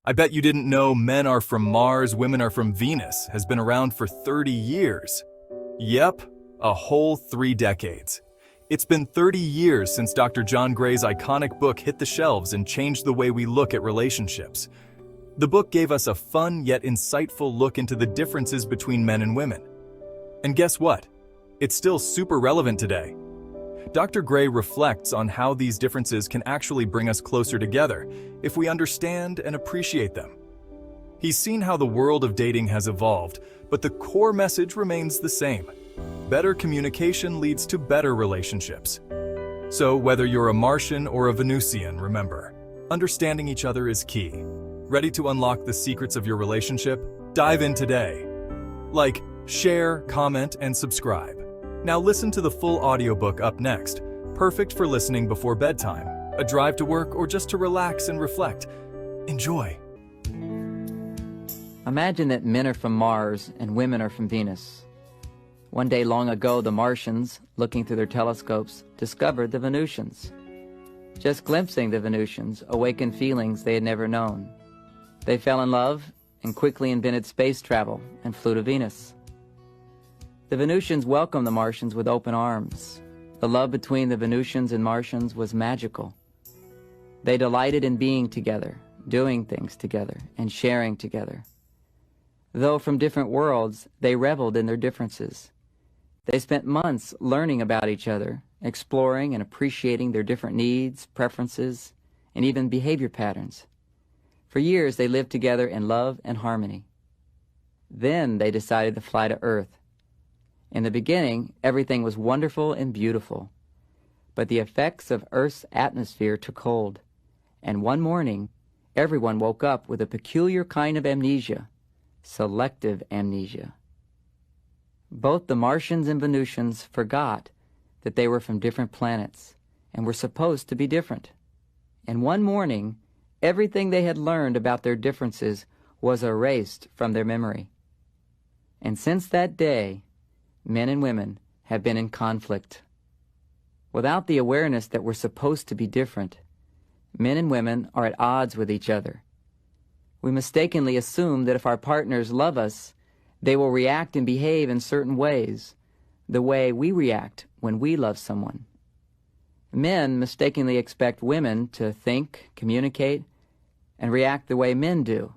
I bet you didn't know men are from Mars, women are from Venus has been around for 30 years. Yep, a whole 3 decades. It's been 30 years since Dr. John Gray's iconic book hit the shelves and changed the way we look at relationships. The book gave us a fun yet insightful look into the differences between men and women. And guess what? It's still super relevant today. Dr. Gray reflects on how these differences can actually bring us closer together if we understand and appreciate them. He's seen how the world of dating has evolved, but the core message remains the same. Better communication leads to better relationships. So whether you're a Martian or a Venusian, remember, understanding each other is key. Ready to unlock the secrets of your relationship? Dive in today. Like, share, comment, and subscribe. Now listen to the full audiobook up next, perfect for listening before bedtime, a drive to work, or just to relax and reflect. Enjoy. Imagine that men are from Mars and women are from Venus. One day long ago, the Martians, looking through their telescopes, discovered the Venusians. Just glimpsing the Venusians awakened feelings they had never known. They fell in love and quickly invented space travel and flew to Venus. The Venusians welcomed the Martians with open arms. The love between the Venusians and Martians was magical. They delighted in being together, doing things together, and sharing together. Though from different worlds, they reveled in their differences. They spent months learning about each other, exploring and appreciating their different needs, preferences, and even behavior patterns. For years, they lived together in love and harmony. Then they decided to fly to Earth. In the beginning, everything was wonderful and beautiful, but the effects of Earth's atmosphere took hold, and one morning, everyone woke up with a peculiar kind of amnesia, selective amnesia. Both the Martians and Venusians forgot that they were from different planets and were supposed to be different. And one morning, everything they had learned about their differences was erased from their memory. And since that day, men and women have been in conflict. Without the awareness that we're supposed to be different, men and women are at odds with each other. We mistakenly assume that if our partners love us, they will react and behave in certain ways, the way we react when we love someone. Men mistakenly expect women to think, communicate, and react the way men do.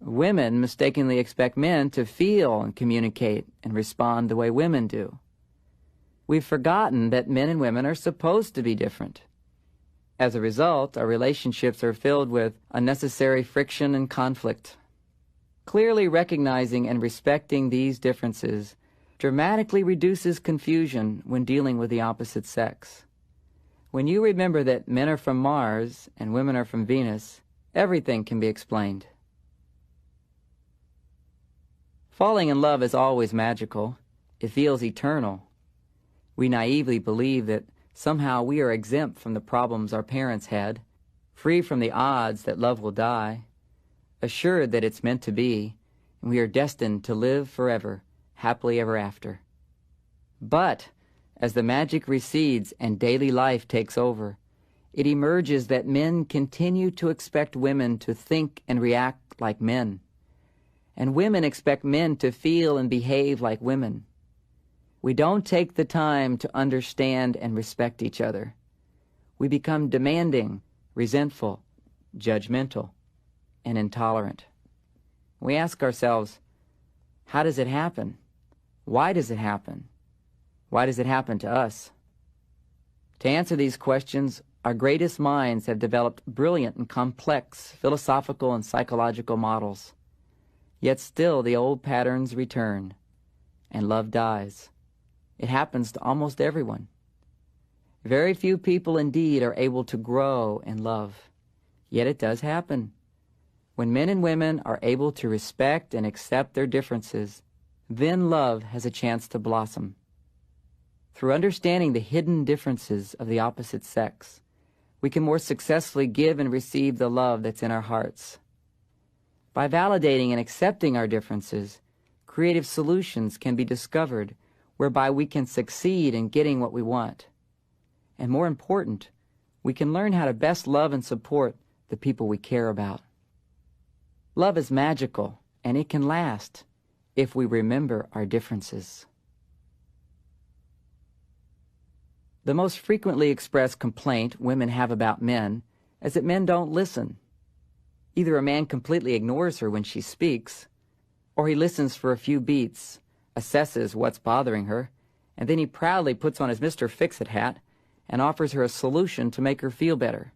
Women mistakenly expect men to feel and communicate and respond the way women do. We've forgotten that men and women are supposed to be different. As a result, our relationships are filled with unnecessary friction and conflict. Clearly recognizing and respecting these differences dramatically reduces confusion when dealing with the opposite sex. When you remember that men are from Mars and women are from Venus, everything can be explained. Falling in love is always magical. It feels eternal. We naively believe that somehow we are exempt from the problems our parents had, free from the odds that love will die, assured that it's meant to be, and we are destined to live forever, happily ever after. But as the magic recedes and daily life takes over, it emerges that men continue to expect women to think and react like men, and women expect men to feel and behave like women. We don't take the time to understand and respect each other. We become demanding, resentful, judgmental, and intolerant. We ask ourselves, how does it happen? Why does it happen? Why does it happen to us? To answer these questions, our greatest minds have developed brilliant and complex philosophical and psychological models. Yet still the old patterns return, and love dies. It happens to almost everyone. Very few people indeed are able to grow in love, yet it does happen. When men and women are able to respect and accept their differences, then love has a chance to blossom. Through understanding the hidden differences of the opposite sex, we can more successfully give and receive the love that's in our hearts. By validating and accepting our differences, creative solutions can be discovered whereby we can succeed in getting what we want. And more important, we can learn how to best love and support the people we care about. Love is magical, and it can last if we remember our differences. The most frequently expressed complaint women have about men is that men don't listen. Either a man completely ignores her when she speaks, or he listens for a few beats, assesses what's bothering her, and then he proudly puts on his Mr. Fix-It hat and offers her a solution to make her feel better.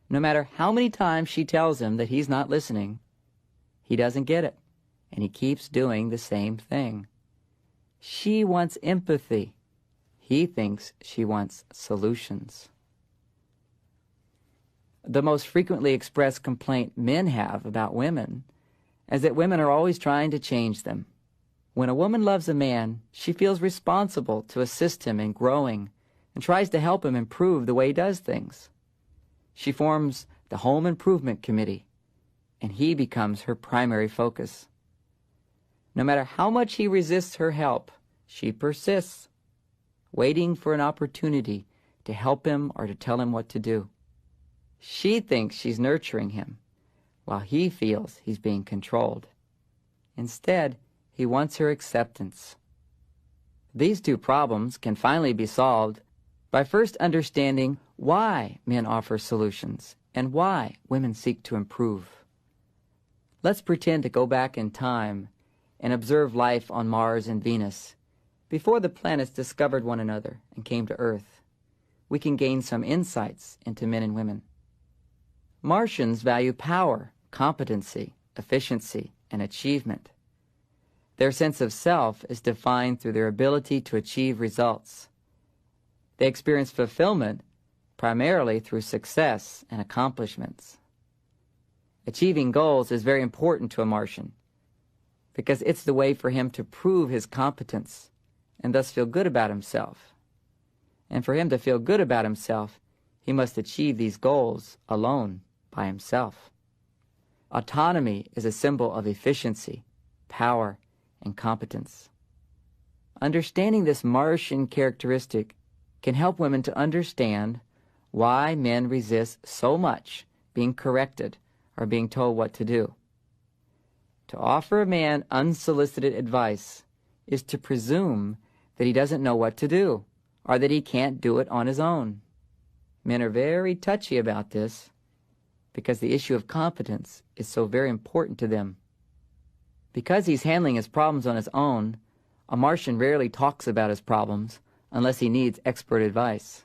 No matter how many times she tells him that he's not listening, he doesn't get it, and he keeps doing the same thing. She wants empathy. He thinks she wants solutions. The most frequently expressed complaint men have about women is that women are always trying to change them. When a woman loves a man, she feels responsible to assist him in growing and tries to help him improve the way he does things. She forms the home improvement committee, and he becomes her primary focus. No matter how much he resists her help, she persists, waiting for an opportunity to help him or to tell him what to do. She thinks she's nurturing him, while he feels he's being controlled. Instead, he wants her acceptance. These two problems can finally be solved by first understanding why men offer solutions and why women seek to improve. Let's pretend to go back in time and observe life on Mars and Venus before the planets discovered one another and came to Earth. We can gain some insights into men and women. Martians value power, competency, efficiency, and achievement. Their sense of self is defined through their ability to achieve results. They experience fulfillment primarily through success and accomplishments. Achieving goals is very important to a Martian because it's the way for him to prove his competence and thus feel good about himself. And for him to feel good about himself, he must achieve these goals alone by himself. Autonomy is a symbol of efficiency, power, and competence. Understanding this Martian characteristic can help women to understand why men resist so much being corrected or being told what to do. To offer a man unsolicited advice is to presume that he doesn't know what to do or that he can't do it on his own. Men are very touchy about this because the issue of competence is so very important to them. Because he's handling his problems on his own, a Martian rarely talks about his problems unless he needs expert advice.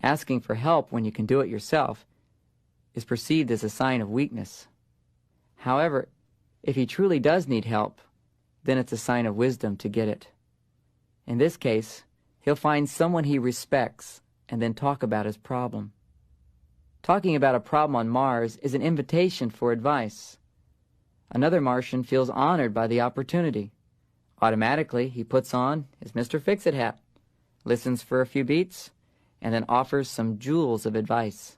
Asking for help when you can do it yourself is perceived as a sign of weakness. However, if he truly does need help, then it's a sign of wisdom to get it. In this case, he'll find someone he respects and then talk about his problem. Talking about a problem on Mars is an invitation for advice. Another Martian feels honored by the opportunity. Automatically, he puts on his Mr. Fix-It hat, listens for a few beats, and then offers some jewels of advice.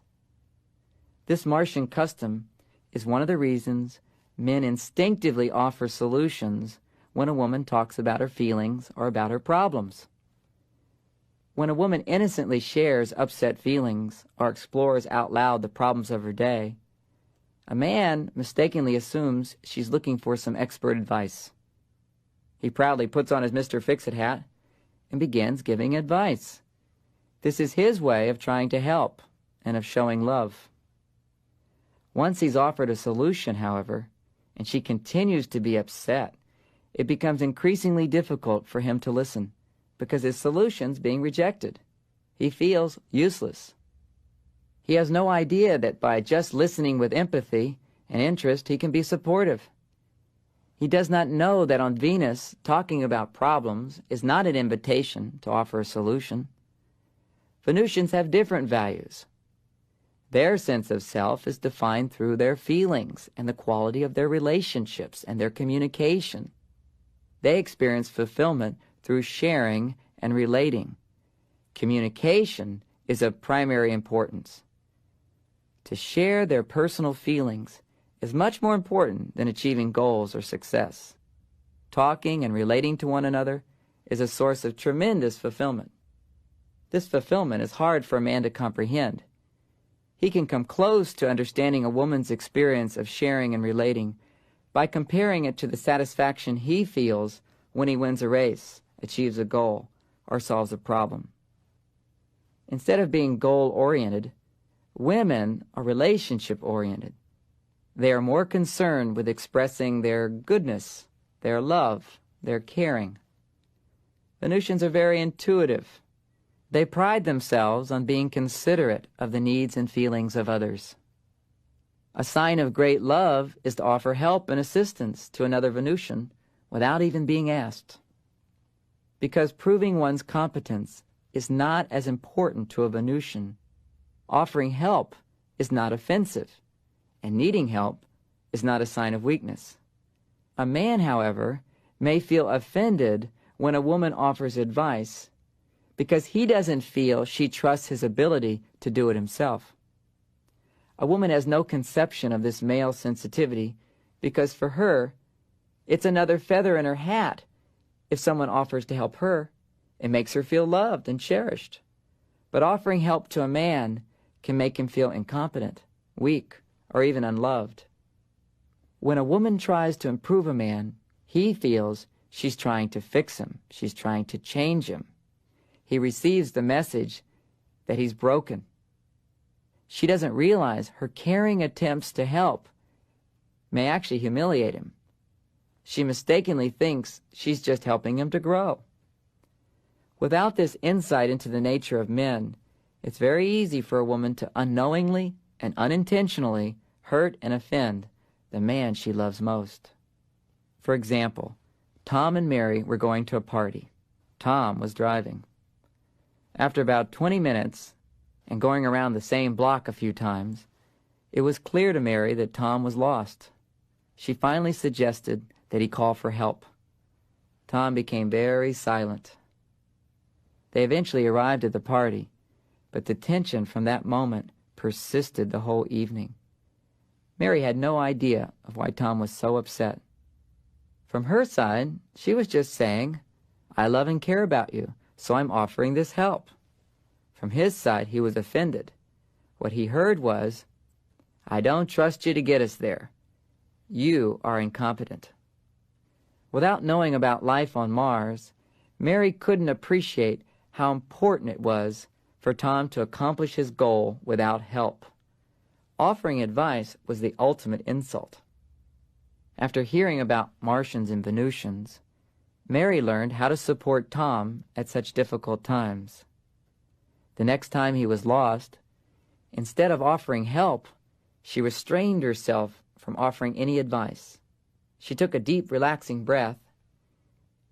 This Martian custom is one of the reasons men instinctively offer solutions when a woman talks about her feelings or about her problems. When a woman innocently shares upset feelings or explores out loud the problems of her day, a man mistakenly assumes she's looking for some expert advice. He proudly puts on his Mr. Fix-It hat and begins giving advice. This is his way of trying to help and of showing love. Once he's offered a solution, however, and she continues to be upset, it becomes increasingly difficult for him to listen because his solution's being rejected. He feels useless. He has no idea that by just listening with empathy and interest, he can be supportive. He does not know that on Venus, talking about problems is not an invitation to offer a solution. Venusians have different values. Their sense of self is defined through their feelings and the quality of their relationships and their communication. They experience fulfillment through sharing and relating. Communication is of primary importance. To share their personal feelings is much more important than achieving goals or success. Talking and relating to one another is a source of tremendous fulfillment. This fulfillment is hard for a man to comprehend. He can come close to understanding a woman's experience of sharing and relating by comparing it to the satisfaction he feels when he wins a race, achieves a goal, or solves a problem. Instead of being goal-oriented, women are relationship-oriented. They are more concerned with expressing their goodness, their love, their caring. Venusians are very intuitive. They pride themselves on being considerate of the needs and feelings of others. A sign of great love is to offer help and assistance to another Venusian without even being asked. Because proving one's competence is not as important to a Venusian, offering help is not offensive, and needing help is not a sign of weakness. A man, however, may feel offended when a woman offers advice because he doesn't feel she trusts his ability to do it himself. A woman has no conception of this male sensitivity because for her, it's another feather in her hat. If someone offers to help her, it makes her feel loved and cherished. But offering help to a man can make him feel incompetent, weak, or even unloved. When a woman tries to improve a man, he feels she's trying to fix him, she's trying to change him. He receives the message that he's broken. She doesn't realize her caring attempts to help may actually humiliate him. She mistakenly thinks she's just helping him to grow. Without this insight into the nature of men, it's very easy for a woman to unknowingly and unintentionally hurt and offend the man she loves most. For example, Tom and Mary were going to a party. Tom was driving. After about 20 minutes, and going around the same block a few times, it was clear to Mary that Tom was lost. She finally suggested that he call for help. Tom became very silent. They eventually arrived at the party, but the tension from that moment persisted the whole evening. Mary had no idea of why Tom was so upset. From her side, she was just saying, "I love and care about you, so I'm offering this help." From his side, he was offended. What he heard was, "I don't trust you to get us there. You are incompetent." Without knowing about life on Mars, Mary couldn't appreciate how important it was for Tom to accomplish his goal without help. Offering advice was the ultimate insult. After hearing about Martians and Venusians, Mary learned how to support Tom at such difficult times. The next time he was lost, instead of offering help, she restrained herself from offering any advice. She took a deep, relaxing breath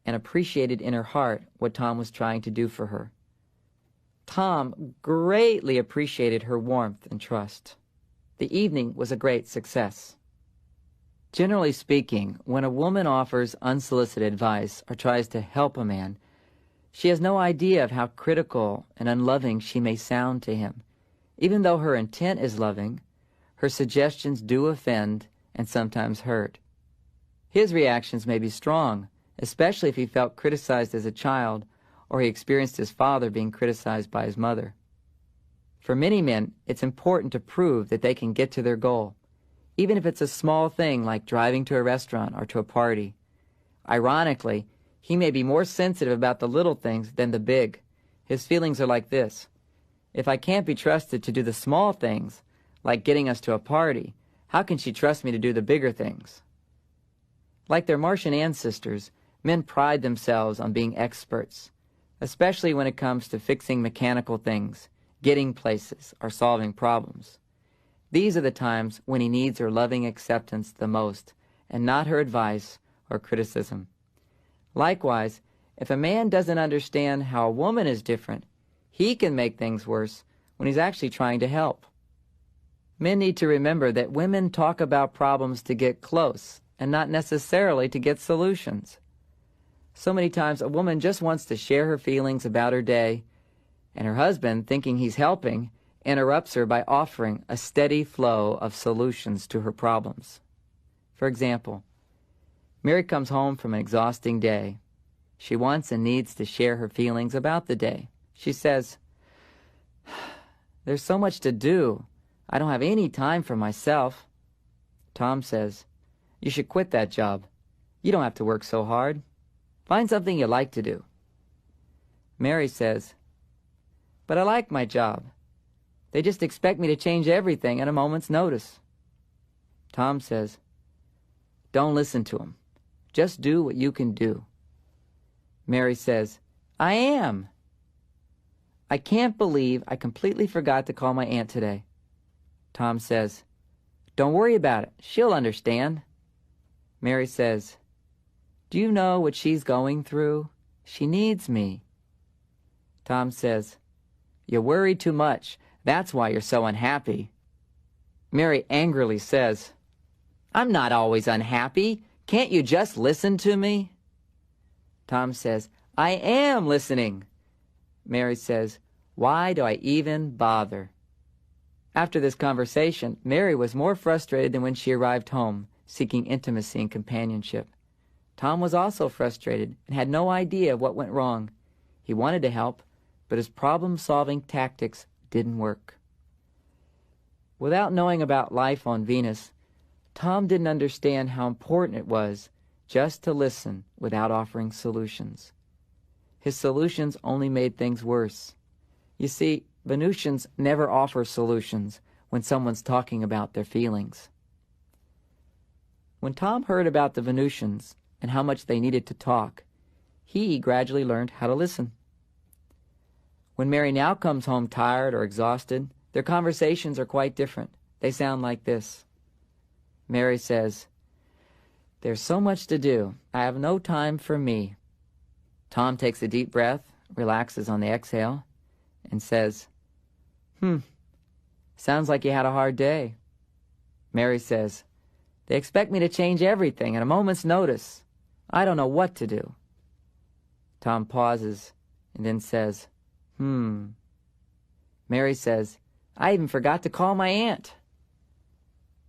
and appreciated in her heart what Tom was trying to do for her. Tom greatly appreciated her warmth and trust. The evening was a great success. Generally speaking, when a woman offers unsolicited advice or tries to help a man, she has no idea of how critical and unloving she may sound to him. Even though her intent is loving, her suggestions do offend and sometimes hurt. His reactions may be strong, especially if he felt criticized as a child or he experienced his father being criticized by his mother. For many men, it's important to prove that they can get to their goal, even if it's a small thing like driving to a restaurant or to a party. Ironically, he may be more sensitive about the little things than the big. His feelings are like this: if I can't be trusted to do the small things, like getting us to a party, how can she trust me to do the bigger things? Like their Martian ancestors, men pride themselves on being experts, especially when it comes to fixing mechanical things, getting places, or solving problems. These are the times when he needs her loving acceptance the most, and not her advice or criticism. Likewise, if a man doesn't understand how a woman is different, he can make things worse when he's actually trying to help. Men need to remember that women talk about problems to get close, and not necessarily to get solutions. So many times a woman just wants to share her feelings about her day, and her husband, thinking he's helping, interrupts her by offering a steady flow of solutions to her problems. For example, Mary comes home from an exhausting day. She wants and needs to share her feelings about the day. She says, "There's so much to do. I don't have any time for myself. Tom says, you should quit that job. You don't have to work so hard. Find something you like to do. Mary says, but I like my job. They just expect me to change everything at a moment's notice. Tom says, don't listen to him. Just do what you can do. Mary says, I am. I can't believe I completely forgot to call my aunt today. Tom says, don't worry about it. She'll understand. Mary says, do you know what she's going through? She needs me. Tom says, you worry too much. That's why you're so unhappy. Mary angrily says, I'm not always unhappy. Can't you just listen to me? Tom says, I am listening. Mary says, why do I even bother? After this conversation, Mary was more frustrated than when she arrived home, seeking intimacy and companionship. Tom was also frustrated and had no idea what went wrong. He wanted to help, but his problem-solving tactics didn't work. Without knowing about life on Venus, Tom didn't understand how important it was just to listen without offering solutions. His solutions only made things worse. You see, Venusians never offer solutions when someone's talking about their feelings. When Tom heard about the Venusians and how much they needed to talk, he gradually learned how to listen. When Mary now comes home tired or exhausted, their conversations are quite different. They sound like this. Mary says, there's so much to do. I have no time for me. Tom takes a deep breath, relaxes on the exhale, and says, sounds like you had a hard day. Mary says, they expect me to change everything at a moment's notice. I don't know what to do. Tom pauses and then says, Mary says, I even forgot to call my aunt.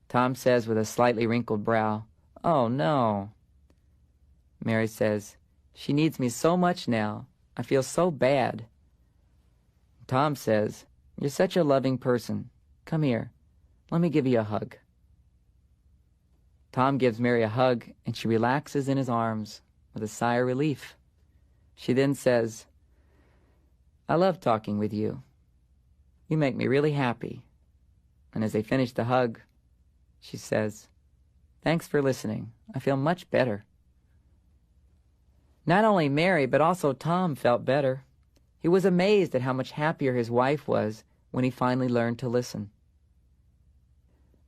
Tom says with a slightly wrinkled brow, oh no. Mary says, she needs me so much now. I feel so bad. Tom says, you're such a loving person. Come here. Let me give you a hug. Tom gives Mary a hug, and she relaxes in his arms with a sigh of relief. She then says, I love talking with you. You make me really happy. And as they finish the hug, she says, thanks for listening. I feel much better. Not only Mary, but also Tom felt better. He was amazed at how much happier his wife was when he finally learned to listen.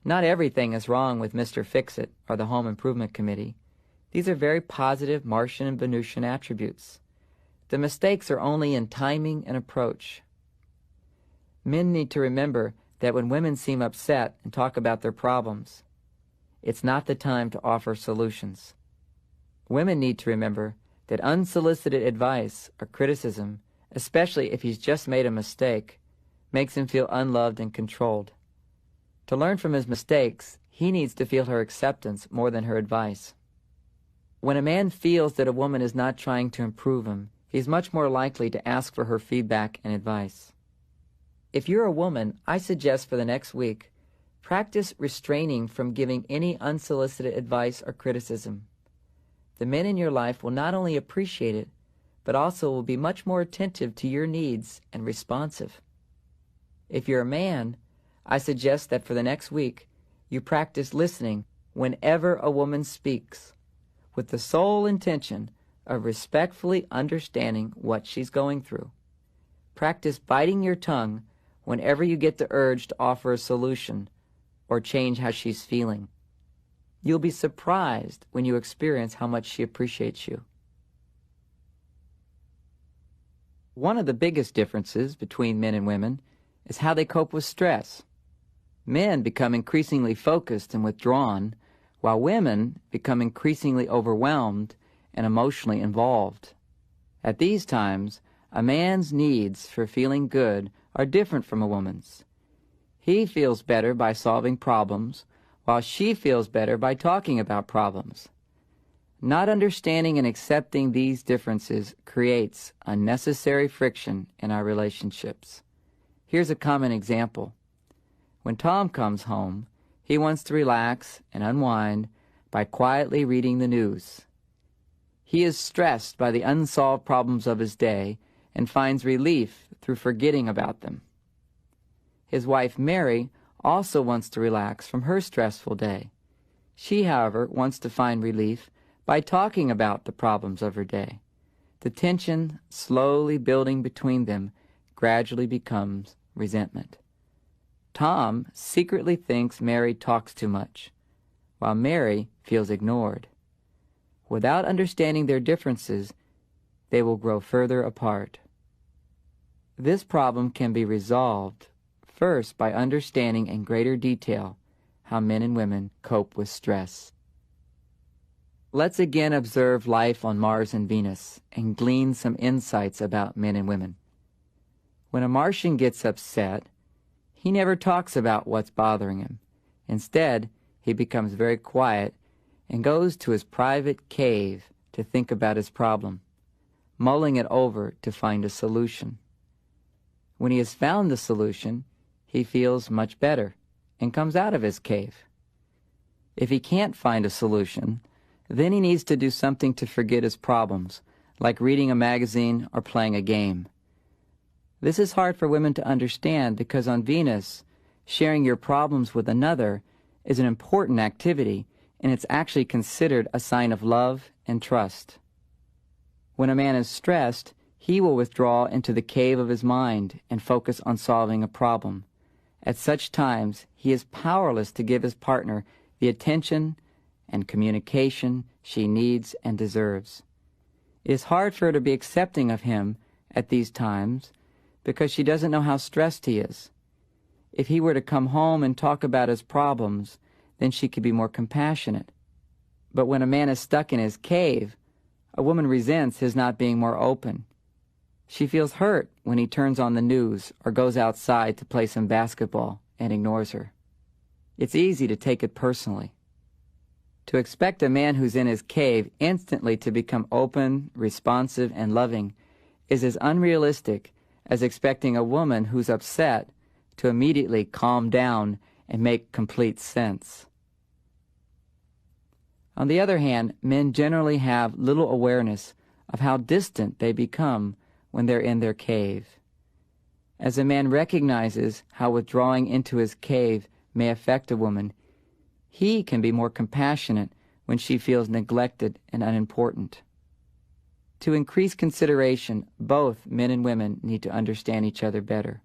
Not everything is wrong with Mr. Fix-It or the Home Improvement Committee. These are very positive Martian and Venusian attributes. The mistakes are only in timing and approach. Men need to remember that when women seem upset and talk about their problems, it's not the time to offer solutions. Women need to remember that unsolicited advice or criticism, especially if he's just made a mistake, makes him feel unloved and controlled. To learn from his mistakes, he needs to feel her acceptance more than her advice. When a man feels that a woman is not trying to improve him, he's much more likely to ask for her feedback and advice. If you're a woman, I suggest for the next week, practice restraining from giving any unsolicited advice or criticism. The men in your life will not only appreciate it, but also will be much more attentive to your needs and responsive. If you're a man, I suggest that for the next week, you practice listening whenever a woman speaks, with the sole intention of respectfully understanding what she's going through. Practice biting your tongue whenever you get the urge to offer a solution or change how she's feeling. You'll be surprised when you experience how much she appreciates you. One of the biggest differences between men and women is how they cope with stress. Men become increasingly focused and withdrawn, while women become increasingly overwhelmed and emotionally involved. At these times, a man's needs for feeling good are different from a woman's. He feels better by solving problems, while she feels better by talking about problems. Not understanding and accepting these differences creates unnecessary friction in our relationships. Here's a common example. When Tom comes home, he wants to relax and unwind by quietly reading the news. He is stressed by the unsolved problems of his day and finds relief through forgetting about them. His wife, Mary, also wants to relax from her stressful day. She, however, wants to find relief by talking about the problems of her day. The tension slowly building between them gradually becomes resentment. Tom secretly thinks Mary talks too much, while Mary feels ignored. Without understanding their differences, they will grow further apart. This problem can be resolved first by understanding in greater detail how men and women cope with stress. Let's again observe life on Mars and Venus and glean some insights about men and women. When a Martian gets upset, he never talks about what's bothering him. Instead, he becomes very quiet and goes to his private cave to think about his problem, mulling it over to find a solution. When he has found the solution, he feels much better and comes out of his cave. If he can't find a solution, then he needs to do something to forget his problems, like reading a magazine or playing a game. This is hard for women to understand because on Venus, sharing your problems with another is an important activity, and it's actually considered a sign of love and trust. When a man is stressed, he will withdraw into the cave of his mind and focus on solving a problem. At such times, he is powerless to give his partner the attention and communication she needs and deserves. It is hard for her to be accepting of him at these times because she doesn't know how stressed he is. If he were to come home and talk about his problems, then she could be more compassionate. But when a man is stuck in his cave, a woman resents his not being more open. She feels hurt when he turns on the news or goes outside to play some basketball and ignores her. It's easy to take it personally. To expect a man who's in his cave instantly to become open, responsive, and loving is as unrealistic as expecting a woman who's upset to immediately calm down and make complete sense. On the other hand, men generally have little awareness of how distant they become when they're in their cave. As a man recognizes how withdrawing into his cave may affect a woman, he can be more compassionate when she feels neglected and unimportant. To increase consideration, both men and women need to understand each other better.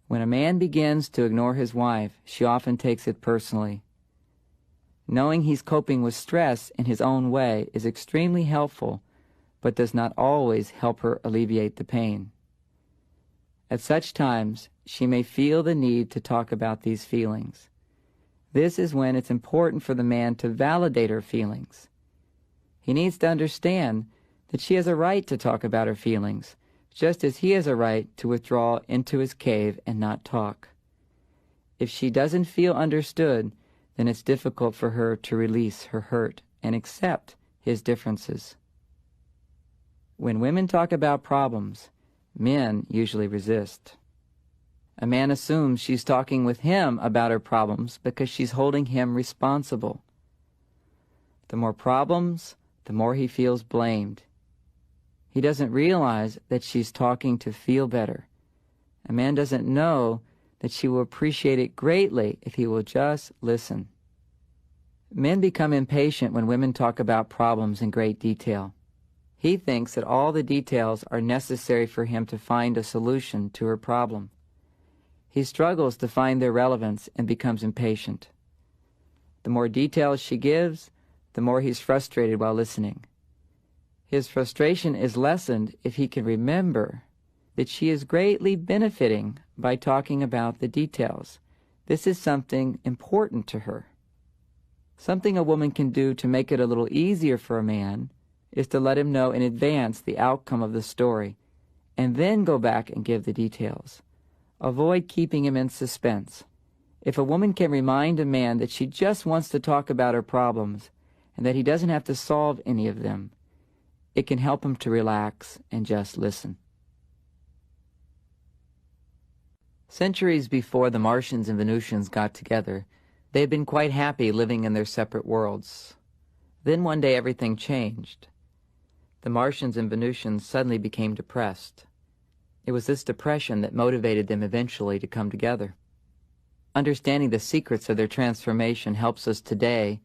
When a man begins to ignore his wife, she often takes it personally. Knowing he's coping with stress in his own way is extremely helpful, but does not always help her alleviate the pain. At such times, she may feel the need to talk about these feelings. This is when it's important for the man to validate her feelings. He needs to understand that she has a right to talk about her feelings, just as he has a right to withdraw into his cave and not talk. If she doesn't feel understood, then it's difficult for her to release her hurt and accept his differences. When women talk about problems, men usually resist. A man assumes she's talking with him about her problems because she's holding him responsible. The more problems, the more he feels blamed. He doesn't realize that she's talking to feel better. A man doesn't know that she will appreciate it greatly if he will just listen. Men become impatient when women talk about problems in great detail. He thinks that all the details are necessary for him to find a solution to her problem. He struggles to find their relevance and becomes impatient. The more details she gives, the more he's frustrated while listening. His frustration is lessened if he can remember that she is greatly benefiting by talking about the details. This is something important to her. Something a woman can do to make it a little easier for a man is to let him know in advance the outcome of the story, and then go back and give the details. Avoid keeping him in suspense. If a woman can remind a man that she just wants to talk about her problems and that he doesn't have to solve any of them, it can help him to relax and just listen. Centuries before the Martians and Venusians got together, they had been quite happy living in their separate worlds. Then one day everything changed. The Martians and Venusians suddenly became depressed. It was this depression that motivated them eventually to come together. Understanding the secrets of their transformation helps us today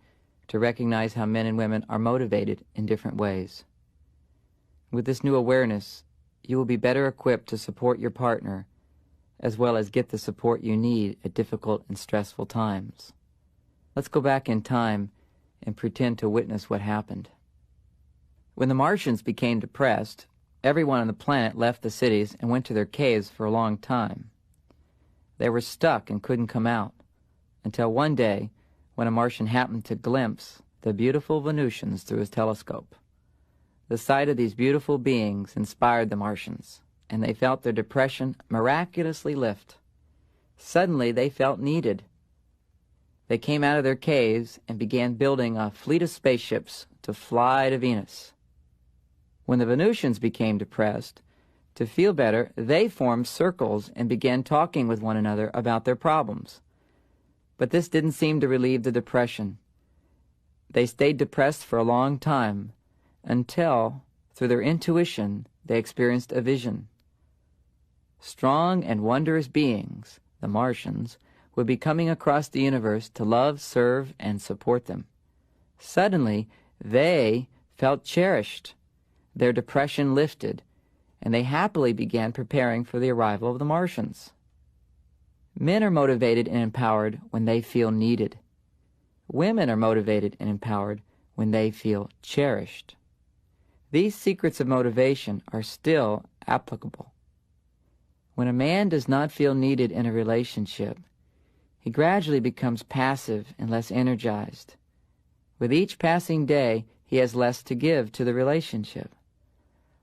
to recognize how men and women are motivated in different ways. With this new awareness, you will be better equipped to support your partner, as well as get the support you need at difficult and stressful times. Let's go back in time and pretend to witness what happened. When the Martians became depressed, everyone on the planet left the cities and went to their caves for a long time. They were stuck and couldn't come out, until one day when a Martian happened to glimpse the beautiful Venusians through his telescope. The sight of these beautiful beings inspired the Martians, and they felt their depression miraculously lift. Suddenly they felt needed. They came out of their caves and began building a fleet of spaceships to fly to Venus. When the Venusians became depressed, to feel better, they formed circles and began talking with one another about their problems. But this didn't seem to relieve the depression. They stayed depressed for a long time, until, through their intuition, they experienced a vision. Strong and wondrous beings, the Martians, would be coming across the universe to love, serve, and support them. Suddenly, they felt cherished. Their depression lifted, and they happily began preparing for the arrival of the Martians. Men are motivated and empowered when they feel needed. Women are motivated and empowered when they feel cherished. These secrets of motivation are still applicable. When a man does not feel needed in a relationship, he gradually becomes passive and less energized. With each passing day, he has less to give to the relationship.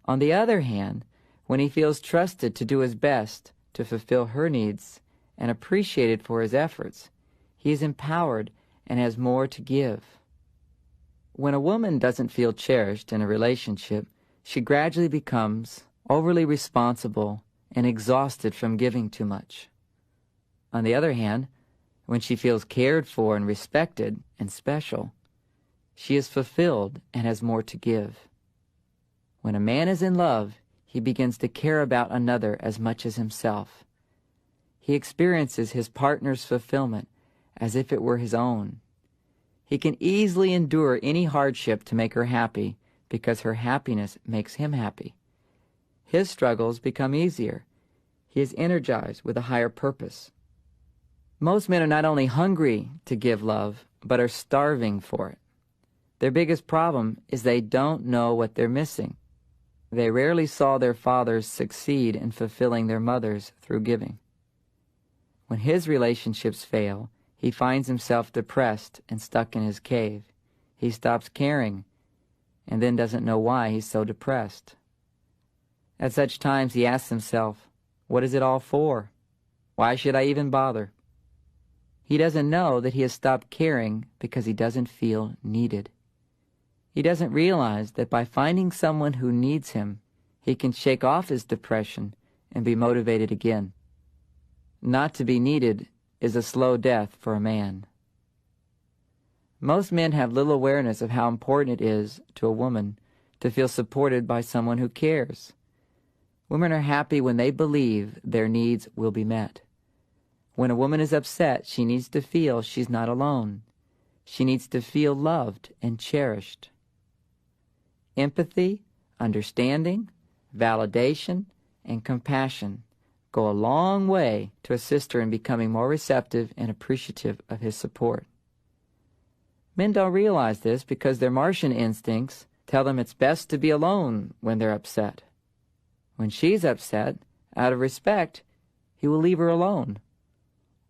On the other hand, when he feels trusted to do his best to fulfill her needs and appreciated for his efforts, he is empowered and has more to give. When a woman doesn't feel cherished in a relationship, she gradually becomes overly responsible and exhausted from giving too much. On the other hand, when she feels cared for and respected and special, she is fulfilled and has more to give. When a man is in love, he begins to care about another as much as himself. He experiences his partner's fulfillment as if it were his own. He can easily endure any hardship to make her happy because her happiness makes him happy. His struggles become easier. He is energized with a higher purpose. Most men are not only hungry to give love, but are starving for it. Their biggest problem is they don't know what they're missing. They rarely saw their fathers succeed in fulfilling their mothers through giving. When his relationships fail, he finds himself depressed and stuck in his cave. He stops caring and then doesn't know why he's so depressed. At such times he asks himself, what is it all for? Why should I even bother? He doesn't know that he has stopped caring because he doesn't feel needed. He doesn't realize that by finding someone who needs him, he can shake off his depression and be motivated again. Not to be needed is a slow death for a man. Most men have little awareness of how important it is to a woman to feel supported by someone who cares. Women are happy when they believe their needs will be met. When a woman is upset, she needs to feel she's not alone. She needs to feel loved and cherished. Empathy, understanding, validation, and compassion go a long way to assist her in becoming more receptive and appreciative of his support. Men don't realize this because their Martian instincts tell them it's best to be alone when they're upset. When she's upset, out of respect, he will leave her alone.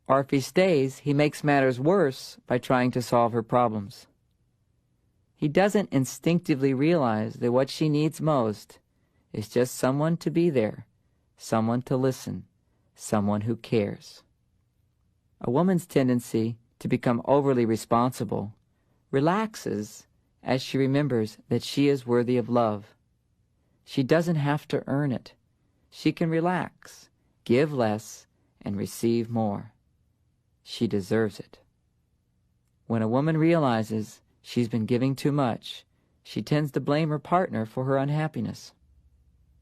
Or if he stays, he makes matters worse by trying to solve her problems. He doesn't instinctively realize that what she needs most is just someone to be there, someone to listen, someone who cares. A woman's tendency to become overly responsible relaxes as she remembers that she is worthy of love. She doesn't have to earn it. She can relax, give less, and receive more. She deserves it. When a woman realizes she's been giving too much, she tends to blame her partner for her unhappiness.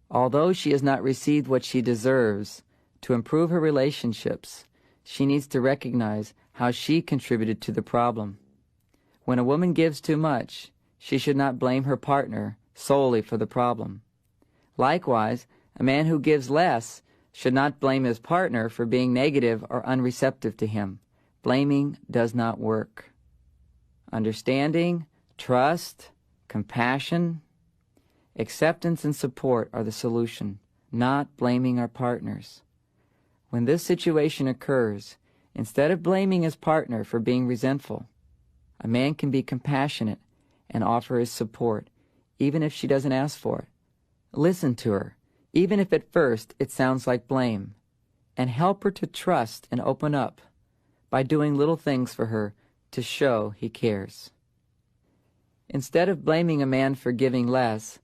Although she has not received what she deserves, to improve her relationships, she needs to recognize how she contributed to the problem. When a woman gives too much, she should not blame her partner solely for the problem. Likewise, a man who gives less should not blame his partner for being negative or unreceptive to him. Blaming does not work. Understanding, trust, compassion, acceptance, and support are the solution, not blaming our partners. When this situation occurs, instead of blaming his partner for being resentful, a man can be compassionate and offer his support, even if she doesn't ask for it. Listen to her, even if at first it sounds like blame, and help her to trust and open up by doing little things for her to show he cares. Instead of blaming a man for giving less,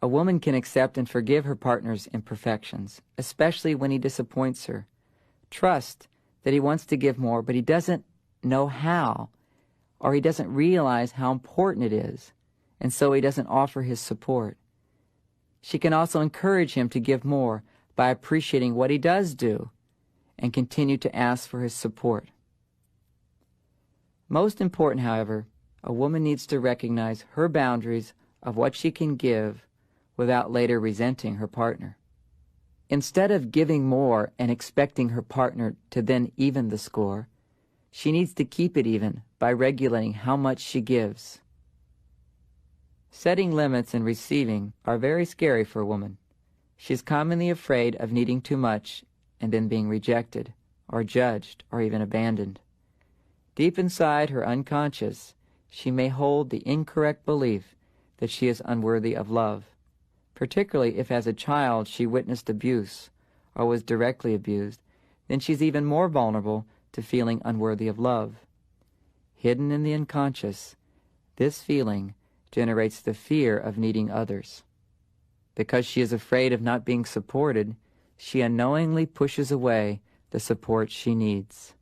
a woman can accept and forgive her partner's imperfections, especially when he disappoints her. Trust that he wants to give more, but he doesn't know how, or he doesn't realize how important it is, and so he doesn't offer his support. She can also encourage him to give more by appreciating what he does do and continue to ask for his support. Most important, however, a woman needs to recognize her boundaries of what she can give without later resenting her partner. Instead of giving more and expecting her partner to then even the score, she needs to keep it even by regulating how much she gives. Setting limits and receiving are very scary for a woman. She is commonly afraid of needing too much and then being rejected, or judged, or even abandoned. Deep inside her unconscious, she may hold the incorrect belief that she is unworthy of love, particularly if as a child she witnessed abuse or was directly abused. Then she's even more vulnerable to feeling unworthy of love. Hidden in the unconscious, this feeling generates the fear of needing others. Because she is afraid of not being supported, she unknowingly pushes away the support she needs.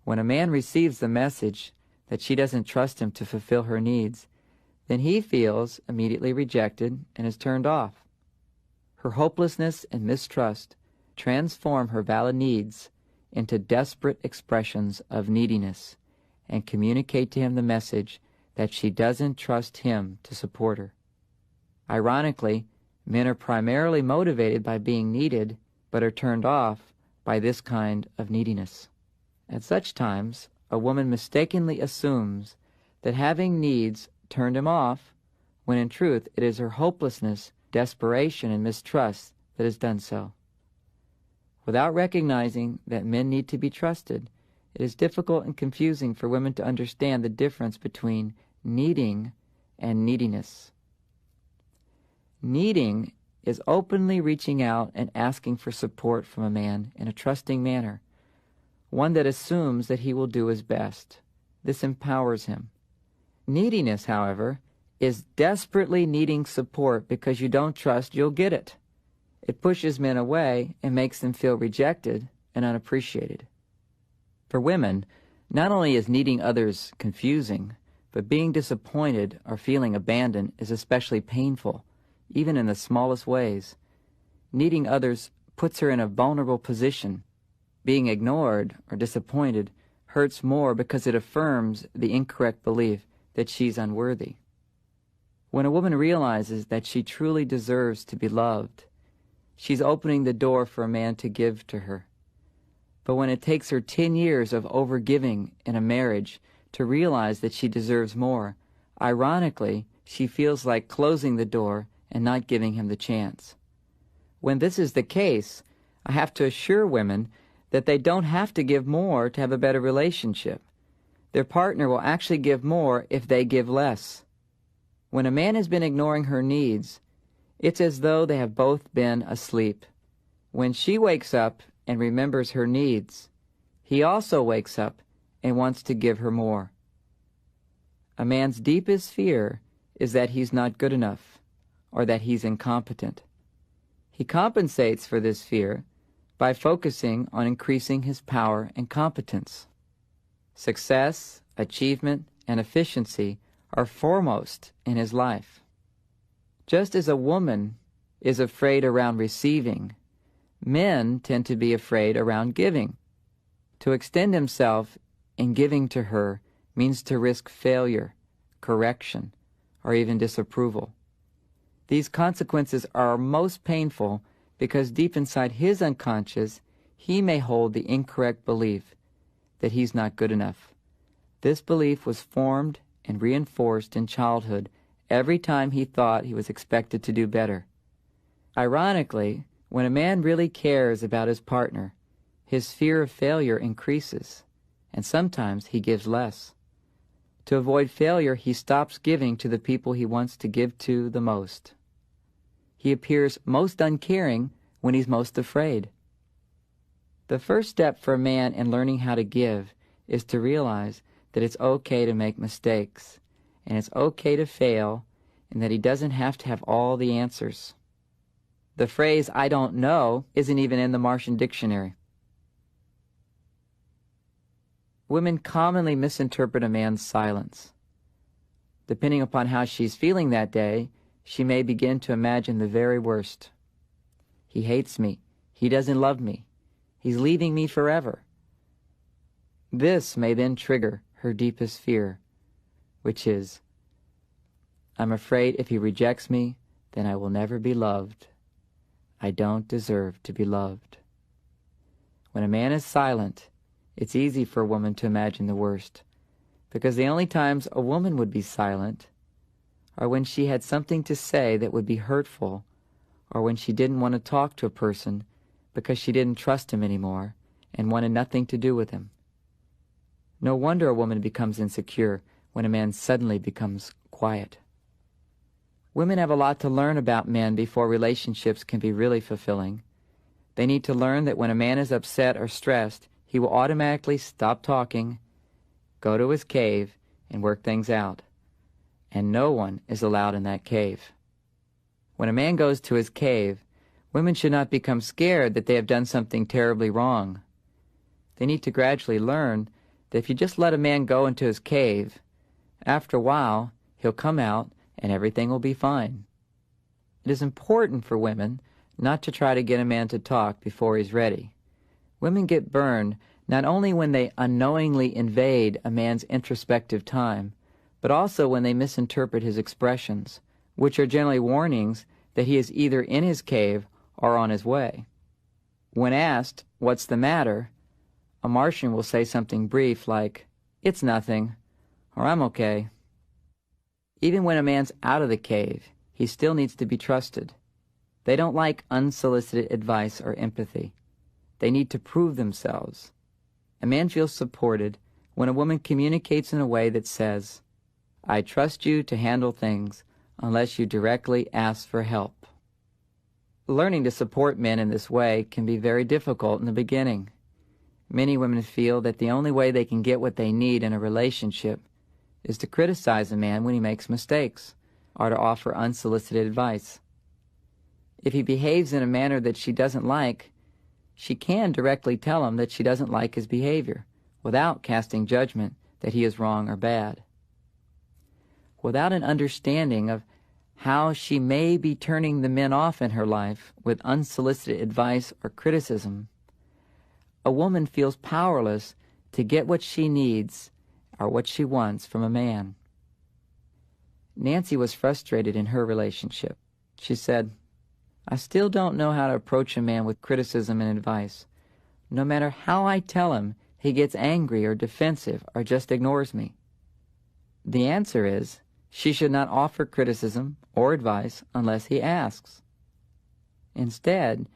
When a man receives the message that she doesn't trust him to fulfill her needs, then he feels immediately rejected and is turned off. Her hopelessness and mistrust transform her valid needs into desperate expressions of neediness and communicate to him the message that she doesn't trust him to support her. Ironically, men are primarily motivated by being needed, but are turned off by this kind of neediness. At such times, a woman mistakenly assumes that having needs turned him off, when in truth it is her hopelessness, desperation, and mistrust that has done so. Without recognizing that men need to be trusted, it is difficult and confusing for women to understand the difference between needing and neediness. Needing is openly reaching out and asking for support from a man in a trusting manner, one that assumes that he will do his best. This empowers him. Neediness, however, is desperately needing support because you don't trust you'll get it. It pushes men away and makes them feel rejected and unappreciated. For women, not only is needing others confusing, but being disappointed or feeling abandoned is especially painful, even in the smallest ways. Needing others puts her in a vulnerable position. Being ignored or disappointed hurts more because it affirms the incorrect belief that she's unworthy. When a woman realizes that she truly deserves to be loved, she's opening the door for a man to give to her. But when it takes her 10 years of overgiving in a marriage to realize that she deserves more, ironically, she feels like closing the door and not giving him the chance. When this is the case, I have to assure women that they don't have to give more to have a better relationship. Their partner will actually give more if they give less. When a man has been ignoring her needs, it's as though they have both been asleep. When she wakes up and remembers her needs, he also wakes up and wants to give her more. A man's deepest fear is that he's not good enough or that he's incompetent. He compensates for this fear by focusing on increasing his power and competence. Success, achievement, and efficiency are foremost in his life. Just as a woman is afraid around receiving, men tend to be afraid around giving. To extend himself in giving to her means to risk failure, correction, or even disapproval. These consequences are most painful because deep inside his unconscious, he may hold the incorrect belief that he's not good enough. This belief was formed and reinforced in childhood every time he thought he was expected to do better. Ironically, when a man really cares about his partner, his fear of failure increases, and sometimes he gives less. To avoid failure, he stops giving to the people he wants to give to the most. He appears most uncaring when he's most afraid. The first step for a man in learning how to give is to realize that it's okay to make mistakes, and it's okay to fail, and that he doesn't have to have all the answers. The phrase, "I don't know," isn't even in the Martian dictionary. Women commonly misinterpret a man's silence. Depending upon how she's feeling that day, she may begin to imagine the very worst. He hates me. He doesn't love me. He's leaving me forever. This may then trigger her deepest fear, which is, I'm afraid if he rejects me, then I will never be loved. I don't deserve to be loved. When a man is silent, it's easy for a woman to imagine the worst, because the only times a woman would be silent are when she had something to say that would be hurtful, or when she didn't want to talk to a person because she didn't trust him anymore and wanted nothing to do with him. No wonder a woman becomes insecure when a man suddenly becomes quiet. Women have a lot to learn about men before relationships can be really fulfilling. They need to learn that when a man is upset or stressed, he will automatically stop talking, go to his cave, and work things out. And no one is allowed in that cave. When a man goes to his cave, women should not become scared that they have done something terribly wrong. They need to gradually learn that if you just let a man go into his cave, after a while, he'll come out and everything will be fine. It is important for women not to try to get a man to talk before he's ready. Women get burned not only when they unknowingly invade a man's introspective time, but also when they misinterpret his expressions, which are generally warnings that he is either in his cave or on his way. When asked, "What's the matter?" a Martian will say something brief like, "It's nothing," or "I'm okay." Even when a man's out of the cave, he still needs to be trusted. They don't like unsolicited advice or empathy. They need to prove themselves. A man feels supported when a woman communicates in a way that says, "I trust you to handle things unless you directly ask for help." Learning to support men in this way can be very difficult in the beginning. Many women feel that the only way they can get what they need in a relationship is to criticize a man when he makes mistakes, or to offer unsolicited advice. If he behaves in a manner that she doesn't like, she can directly tell him that she doesn't like his behavior, without casting judgment that he is wrong or bad. Without an understanding of how she may be turning the men off in her life with unsolicited advice or criticism, a woman feels powerless to get what she needs or what she wants from a man. Nancy was frustrated in her relationship. She said, "I still don't know how to approach a man with criticism and advice. No matter how I tell him, he gets angry or defensive or just ignores me." The answer is, she should not offer criticism or advice unless he asks. Instead,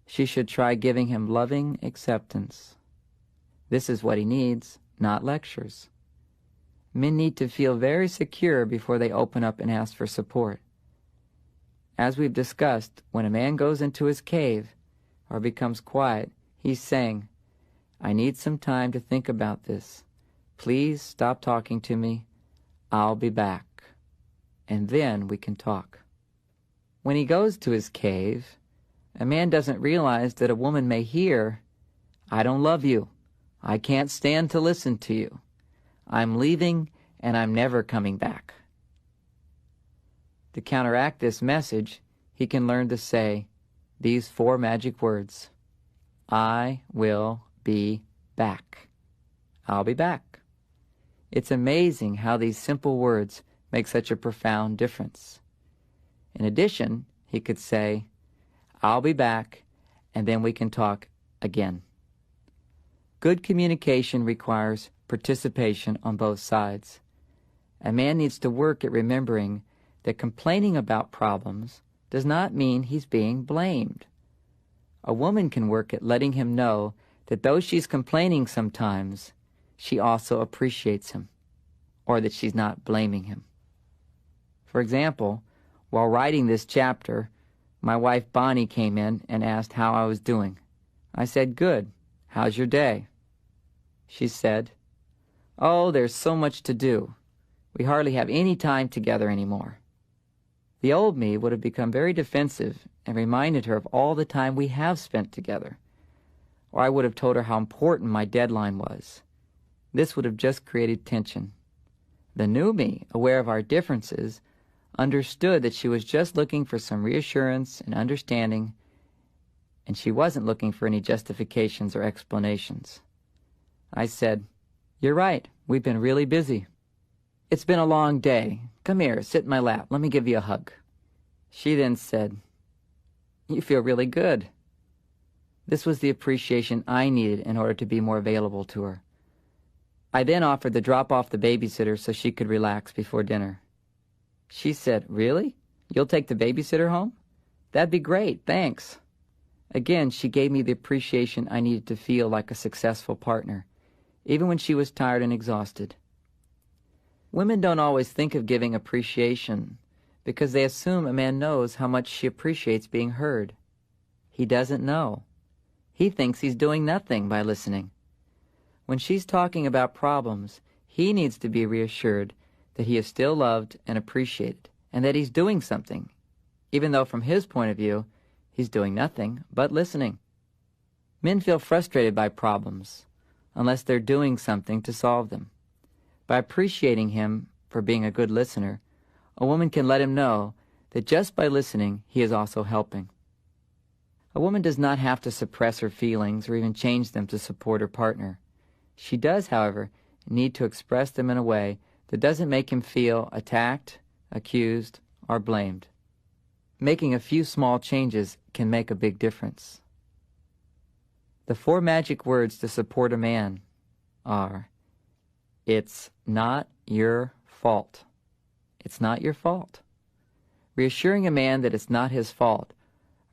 she should try giving him loving acceptance. This is what he needs, not lectures. Men need to feel very secure before they open up and ask for support. As we've discussed, when a man goes into his cave or becomes quiet, he's saying, "I need some time to think about this. Please stop talking to me. I'll be back. And then we can talk." When he goes to his cave, A man doesn't realize that a woman may hear, "I don't love you. I can't stand to listen to you. I'm leaving and I'm never coming back." To counteract this message, he can learn to say these 4 magic words: I will be back. I'll be back. It's amazing how these simple words make such a profound difference. In addition, he could say, I'll be back, and then we can talk again. Good communication requires participation on both sides. A man needs to work at remembering that complaining about problems does not mean he's being blamed. A woman can work at letting him know that though she's complaining sometimes, she also appreciates him, or that she's not blaming him. For example, while writing this chapter, my wife Bonnie came in and asked how I was doing. I said, "Good. How's your day?" She said, "Oh, there's so much to do. We hardly have any time together anymore." The old me would have become very defensive and reminded her of all the time we have spent together. Or I would have told her how important my deadline was. This would have just created tension. The new me, aware of our differences, understood that she was just looking for some reassurance and understanding, and she wasn't looking for any justifications or explanations. I said, "You're right, we've been really busy. It's been a long day. Come here, sit in my lap. Let me give you a hug." She then said, "You feel really good." This was the appreciation I needed in order to be more available to her. I then offered to drop off the babysitter so she could relax before dinner. She said, "Really? You'll take the babysitter home? That'd be great, thanks." Again, she gave me the appreciation I needed to feel like a successful partner, even when she was tired and exhausted. Women don't always think of giving appreciation because they assume a man knows how much she appreciates being heard. He doesn't know. He thinks he's doing nothing by listening. When she's talking about problems, he needs to be reassured that he is still loved and appreciated, and that he's doing something, even though from his point of view, he's doing nothing but listening. Men feel frustrated by problems unless they're doing something to solve them. By appreciating him for being a good listener, a woman can let him know that just by listening, he is also helping. A woman does not have to suppress her feelings or even change them to support her partner. She does, however, need to express them in a way that doesn't make him feel attacked, accused, or blamed. Making a few small changes can make a big difference. The 4 magic words to support a man are, it's not your fault. It's not your fault. Reassuring a man that it's not his fault,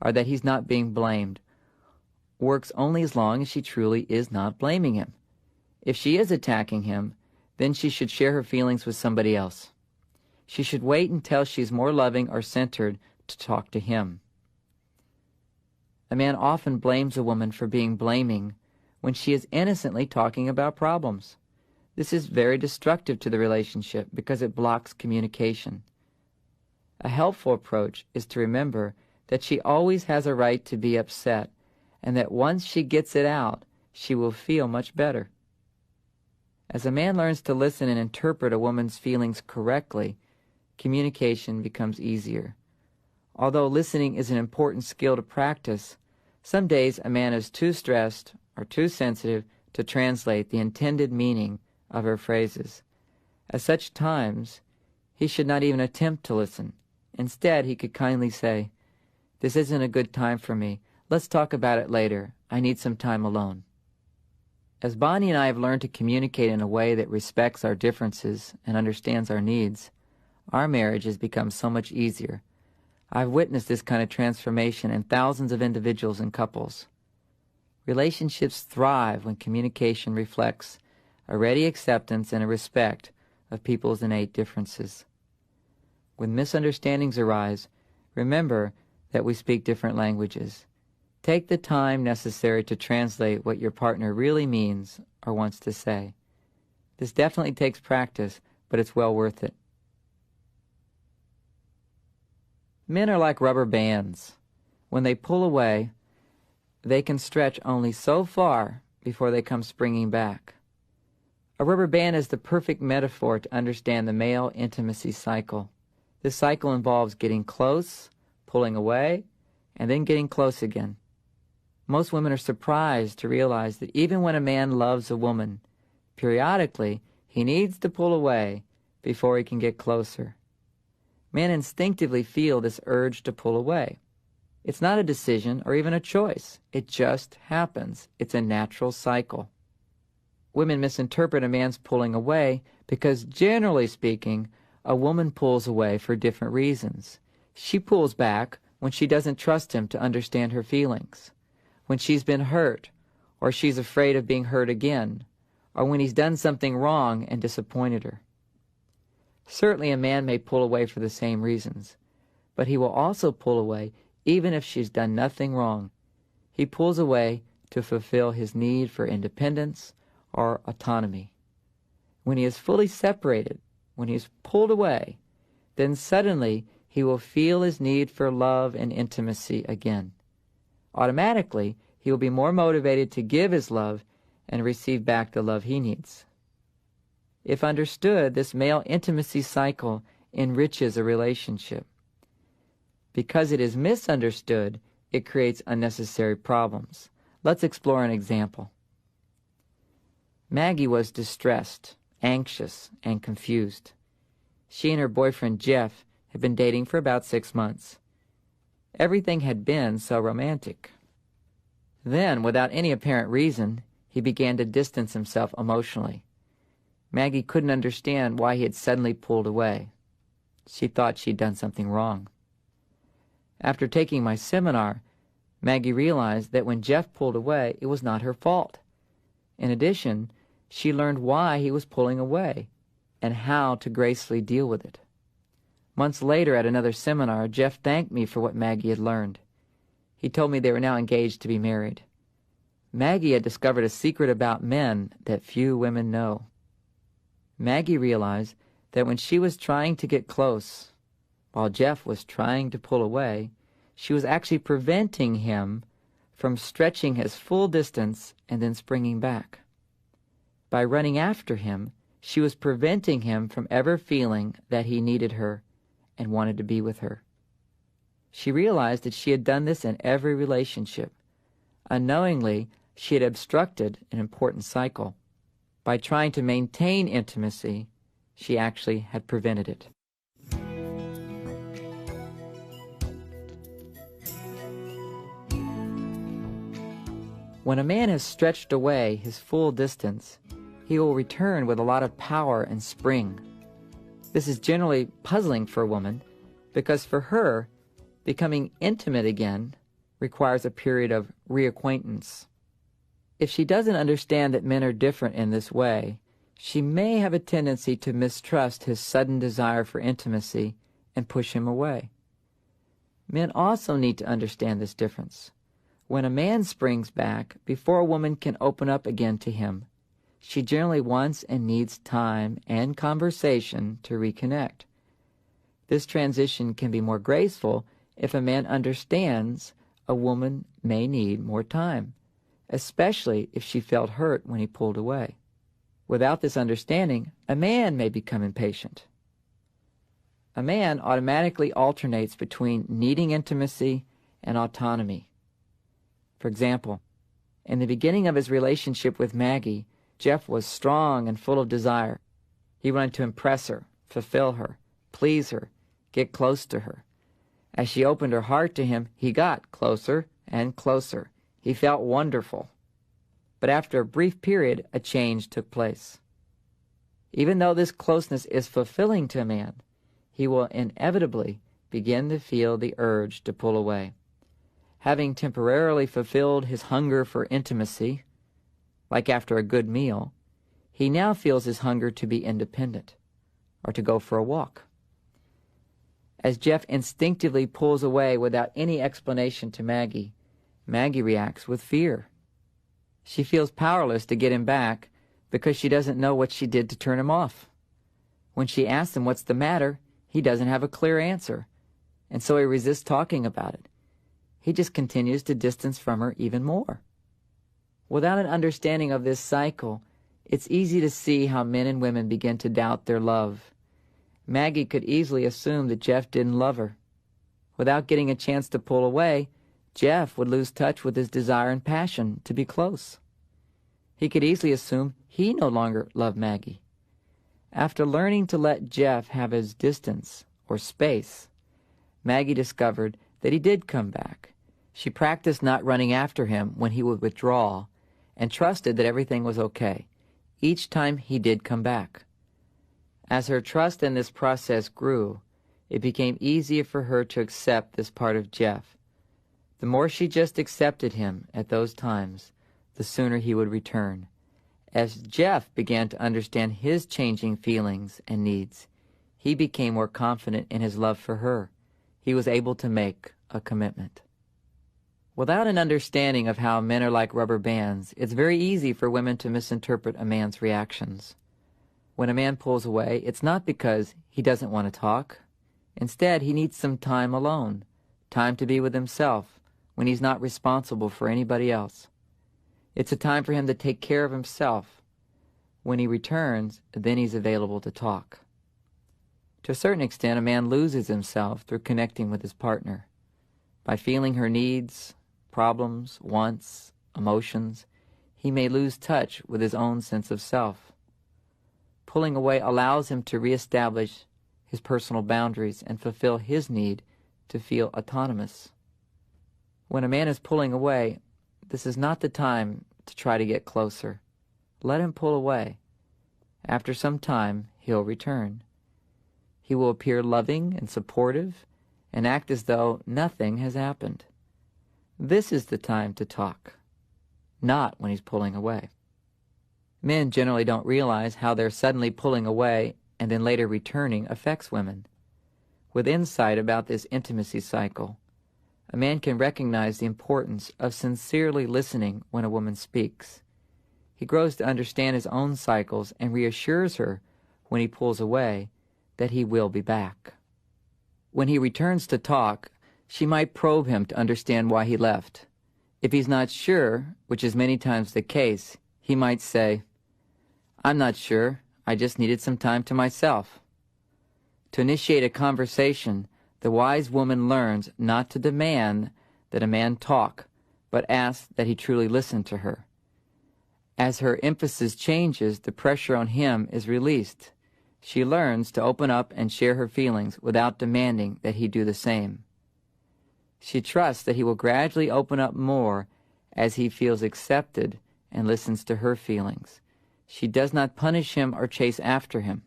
or that he's not being blamed, works only as long as she truly is not blaming him. If she is attacking him, then she should share her feelings with somebody else. She should wait until she's more loving or centered to talk to him. A man often blames a woman for being blaming when she is innocently talking about problems. This is very destructive to the relationship because it blocks communication. A helpful approach is to remember that she always has a right to be upset, and that once she gets it out, she will feel much better. As a man learns to listen and interpret a woman's feelings correctly, communication becomes easier. Although listening is an important skill to practice, some days a man is too stressed or too sensitive to translate the intended meaning of her phrases. At such times, he should not even attempt to listen. Instead, he could kindly say, "This isn't a good time for me. Let's talk about it later. I need some time alone." As Bonnie and I have learned to communicate in a way that respects our differences and understands our needs, our marriage has become so much easier. I've witnessed this kind of transformation in thousands of individuals and couples. Relationships thrive when communication reflects a ready acceptance and a respect of people's innate differences. When misunderstandings arise, remember that we speak different languages. Take the time necessary to translate what your partner really means or wants to say. This definitely takes practice, but it's well worth it. Men are like rubber bands. When they pull away, they can stretch only so far before they come springing back. A rubber band is the perfect metaphor to understand the male intimacy cycle. This cycle involves getting close, pulling away, and then getting close again. Most women are surprised to realize that even when a man loves a woman, periodically he needs to pull away before he can get closer. Men instinctively feel this urge to pull away. It's not a decision or even a choice. It just happens. It's a natural cycle. Women misinterpret a man's pulling away because, generally speaking, a woman pulls away for different reasons. She pulls back when she doesn't trust him to understand her feelings, when she's been hurt, or she's afraid of being hurt again, or when he's done something wrong and disappointed her. Certainly a man may pull away for the same reasons, but he will also pull away even if she's done nothing wrong. He pulls away to fulfill his need for independence or autonomy. When he is fully separated, when he is pulled away, then suddenly he will feel his need for love and intimacy again. Automatically, he will be more motivated to give his love and receive back the love he needs. If understood, this male intimacy cycle enriches a relationship. Because it is misunderstood, it creates unnecessary problems. Let's explore an example. Maggie was distressed, anxious, and confused. She and her boyfriend Jeff had been dating for about 6 months. Everything had been so romantic. Then, without any apparent reason, he began to distance himself emotionally. Maggie couldn't understand why he had suddenly pulled away. She thought she'd done something wrong. After taking my seminar, Maggie realized that when Jeff pulled away, it was not her fault. In addition, she learned why he was pulling away and how to gracefully deal with it. Months later at another seminar, Jeff thanked me for what Maggie had learned. He told me they were now engaged to be married. Maggie had discovered a secret about men that few women know. Maggie realized that when she was trying to get close, while Jeff was trying to pull away, she was actually preventing him from stretching his full distance and then springing back. By running after him, she was preventing him from ever feeling that he needed her and wanted to be with her. She realized that she had done this in every relationship. Unknowingly, she had obstructed an important cycle. By trying to maintain intimacy, she actually had prevented it. When a man has stretched away his full distance, he will return with a lot of power and spring. This is generally puzzling for a woman because for her, becoming intimate again requires a period of reacquaintance. If she doesn't understand that men are different in this way, she may have a tendency to mistrust his sudden desire for intimacy and push him away. Men also need to understand this difference. When a man springs back before a woman can open up again to him, she generally wants and needs time and conversation to reconnect. This transition can be more graceful if a man understands a woman may need more time, especially if she felt hurt when he pulled away. Without this understanding, a man may become impatient. A man automatically alternates between needing intimacy and autonomy. For example, in the beginning of his relationship with Maggie, Jeff was strong and full of desire. He wanted to impress her, fulfill her, please her, get close to her. As she opened her heart to him, he got closer and closer. He felt wonderful. But after a brief period, a change took place. Even though this closeness is fulfilling to a man, he will inevitably begin to feel the urge to pull away. Having temporarily fulfilled his hunger for intimacy, like after a good meal, he now feels his hunger to be independent or to go for a walk. As Jeff instinctively pulls away without any explanation to Maggie, Maggie reacts with fear. She feels powerless to get him back because she doesn't know what she did to turn him off. When she asks him what's the matter, he doesn't have a clear answer, and so he resists talking about it. he just continues to distance from her even more. Without an understanding of this cycle, it's easy to see how men and women begin to doubt their love. Maggie could easily assume that Jeff didn't love her. Without getting a chance to pull away, Jeff would lose touch with his desire and passion to be close. He could easily assume he no longer loved Maggie. After learning to let Jeff have his distance, or space, Maggie discovered that he did come back. She practiced not running after him when he would withdraw, and trusted that everything was okay each time he did come back. As her trust in this process grew, it became easier for her to accept this part of Jeff. The more she just accepted him at those times, the sooner he would return. As Jeff began to understand his changing feelings and needs, he became more confident in his love for her. He was able to make a commitment. Without an understanding of how men are like rubber bands, it's very easy for women to misinterpret a man's reactions. When a man pulls away, it's not because he doesn't want to talk. Instead, he needs some time alone, time to be with himself, when he's not responsible for anybody else. It's a time for him to take care of himself. When he returns, then he's available to talk. To a certain extent, a man loses himself through connecting with his partner. By feeling her needs, problems, wants, emotions, he may lose touch with his own sense of self. Pulling away allows him to reestablish his personal boundaries and fulfill his need to feel autonomous. When a man is pulling away, this is not the time to try to get closer. Let him pull away. After some time, he'll return. He will appear loving and supportive and act as though nothing has happened. This is the time to talk, not when he's pulling away. Men generally don't realize how their suddenly pulling away and then later returning affects women. With insight about this intimacy cycle, a man can recognize the importance of sincerely listening when a woman speaks. He grows to understand his own cycles and reassures her when he pulls away that he will be back. When he returns to talk, she might probe him to understand why he left. If he's not sure, which is many times the case, he might say, "I'm not sure, I just needed some time to myself." To initiate a conversation, the wise woman learns not to demand that a man talk, but asks that he truly listen to her. As her emphasis changes, the pressure on him is released. She learns to open up and share her feelings without demanding that he do the same. She trusts that he will gradually open up more as he feels accepted and listens to her feelings. She does not punish him or chase after him.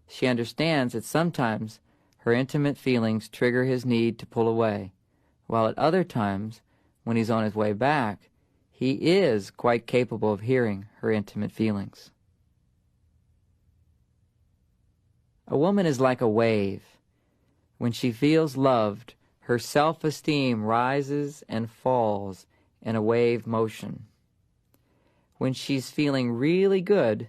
She understands that sometimes her intimate feelings trigger his need to pull away, while at other times, when he's on his way back, he is quite capable of hearing her intimate feelings. A woman is like a wave. When she feels loved, her self-esteem rises and falls in a wave motion. When she's feeling really good,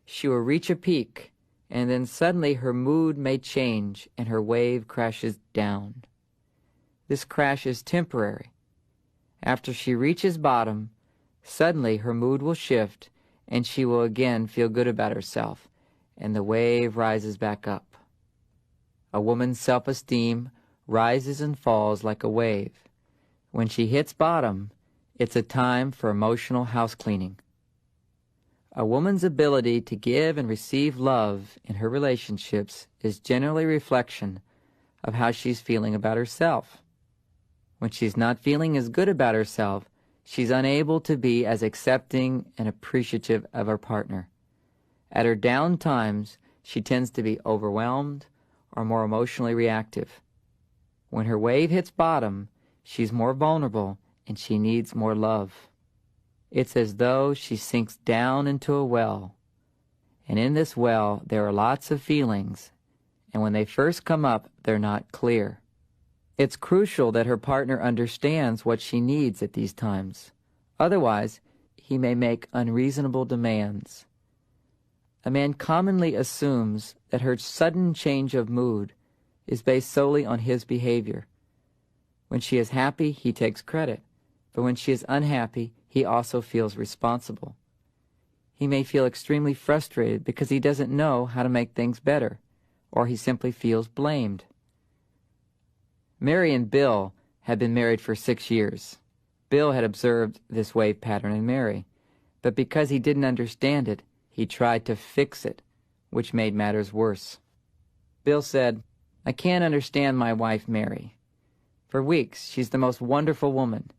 she will reach a peak, and then suddenly her mood may change and her wave crashes down. This crash is temporary. After she reaches bottom, suddenly her mood will shift and she will again feel good about herself, and the wave rises back up. A woman's self-esteem rises and falls like a wave. When she hits bottom, it's a time for emotional house cleaning. A woman's ability to give and receive love in her relationships is generally a reflection of how she's feeling about herself. When she's not feeling as good about herself, she's unable to be as accepting and appreciative of her partner. At her down times, she tends to be overwhelmed or more emotionally reactive. When her wave hits bottom, she's more vulnerable and she needs more love. It's as though she sinks down into a well, and in this well there are lots of feelings, and when they first come up, they're not clear. It's crucial that her partner understands what she needs at these times. Otherwise, he may make unreasonable demands. A man commonly assumes that her sudden change of mood is based solely on his behavior. When she is happy, he takes credit, but when she is unhappy, he also feels responsible. He may feel extremely frustrated because he doesn't know how to make things better, or he simply feels blamed. Mary and Bill had been married for 6 years. Bill had observed this wave pattern in Mary, but because he didn't understand it, he tried to fix it, which made matters worse. Bill said, "I can't understand my wife, Mary. For weeks, she's the most wonderful woman.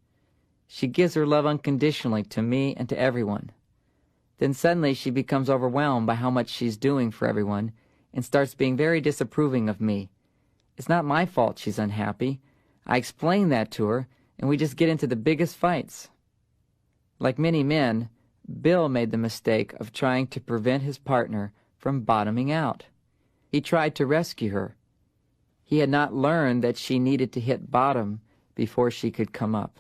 She gives her love unconditionally to me and to everyone. Then suddenly she becomes overwhelmed by how much she's doing for everyone and starts being very disapproving of me. It's not my fault she's unhappy. I explain that to her, and we just get into the biggest fights." Like many men, Bill made the mistake of trying to prevent his partner from bottoming out. He tried to rescue her. He had not learned that she needed to hit bottom before she could come up.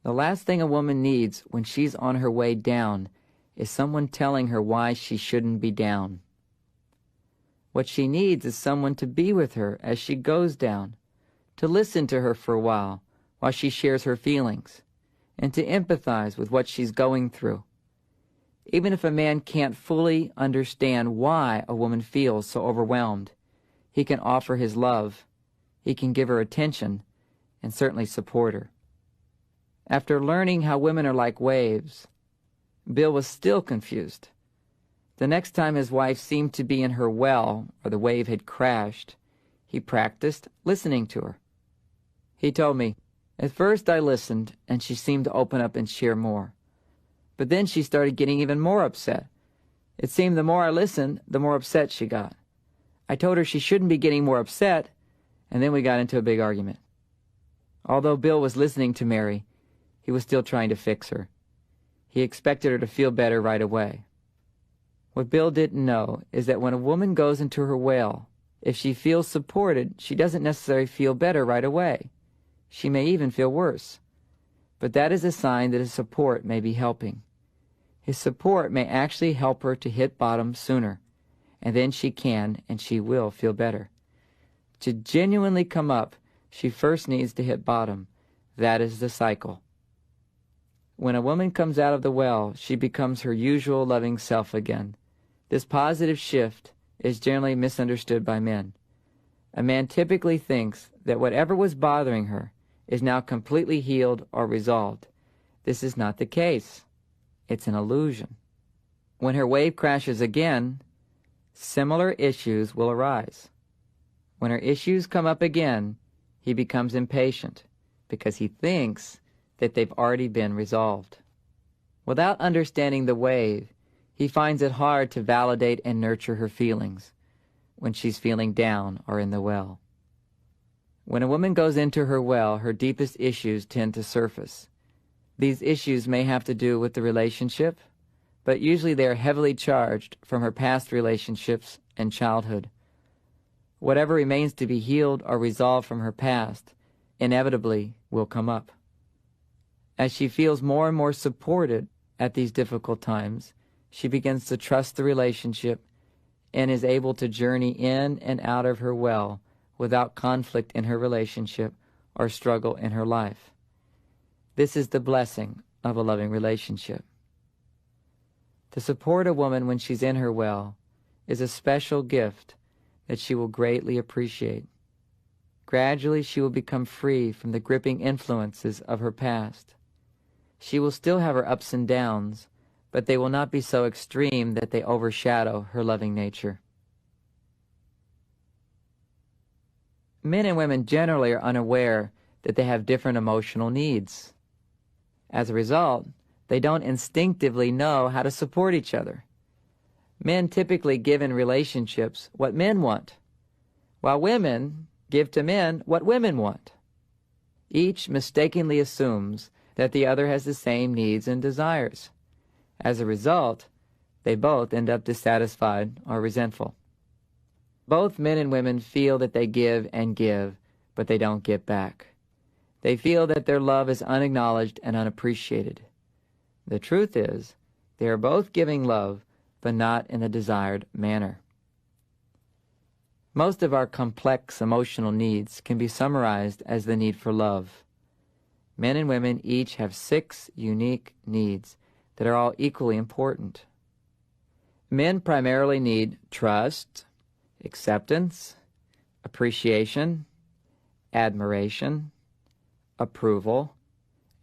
The last thing a woman needs when she's on her way down is someone telling her why she shouldn't be down. What she needs is someone to be with her as she goes down, to listen to her for a while she shares her feelings, and to empathize with what she's going through. Even if a man can't fully understand why a woman feels so overwhelmed, he can offer his love, he can give her attention, and certainly support her. After learning how women are like waves, Bill was still confused. The next time his wife seemed to be in her well or the wave had crashed, he practiced listening to her. He told me, "At first I listened and she seemed to open up and share more. But then she started getting even more upset. It seemed the more I listened, the more upset she got. I told her she shouldn't be getting more upset, and then we got into a big argument." Although Bill was listening to Mary, he was still trying to fix her. He expected her to feel better right away. What Bill didn't know is that when a woman goes into her well, if she feels supported, she doesn't necessarily feel better right away. She may even feel worse. But that is a sign that his support may be helping. His support may actually help her to hit bottom sooner, and then she can and she will feel better. To genuinely come up, she first needs to hit bottom. That is the cycle. When a woman comes out of the well, she becomes her usual loving self again. This positive shift is generally misunderstood by men. A man typically thinks that whatever was bothering her is now completely healed or resolved. This is not the case. It's an illusion. When her wave crashes again, similar issues will arise. When her issues come up again, he becomes impatient because he thinks that they've already been resolved. Without understanding the wave, he finds it hard to validate and nurture her feelings when she's feeling down or in the well. When a woman goes into her well, her deepest issues tend to surface. These issues may have to do with the relationship, but usually they are heavily charged from her past relationships and childhood. Whatever remains to be healed or resolved from her past inevitably will come up. As she feels more and more supported at these difficult times, she begins to trust the relationship and is able to journey in and out of her well without conflict in her relationship or struggle in her life. This is the blessing of a loving relationship. To support a woman when she's in her well is a special gift that she will greatly appreciate. Gradually, she will become free from the gripping influences of her past. She will still have her ups and downs, but they will not be so extreme that they overshadow her loving nature. Men and women generally are unaware that they have different emotional needs. As a result, they don't instinctively know how to support each other. Men typically give in relationships what men want, while women give to men what women want. Each mistakenly assumes that the other has the same needs and desires. As a result, they both end up dissatisfied or resentful. Both men and women feel that they give, but they don't get back. They feel that their love is unacknowledged and unappreciated. The truth is, they are both giving love, but not in the desired manner. Most of our complex emotional needs can be summarized as the need for love. Men and women each have 6 unique needs that are all equally important. Men primarily need trust, acceptance, appreciation, admiration, approval,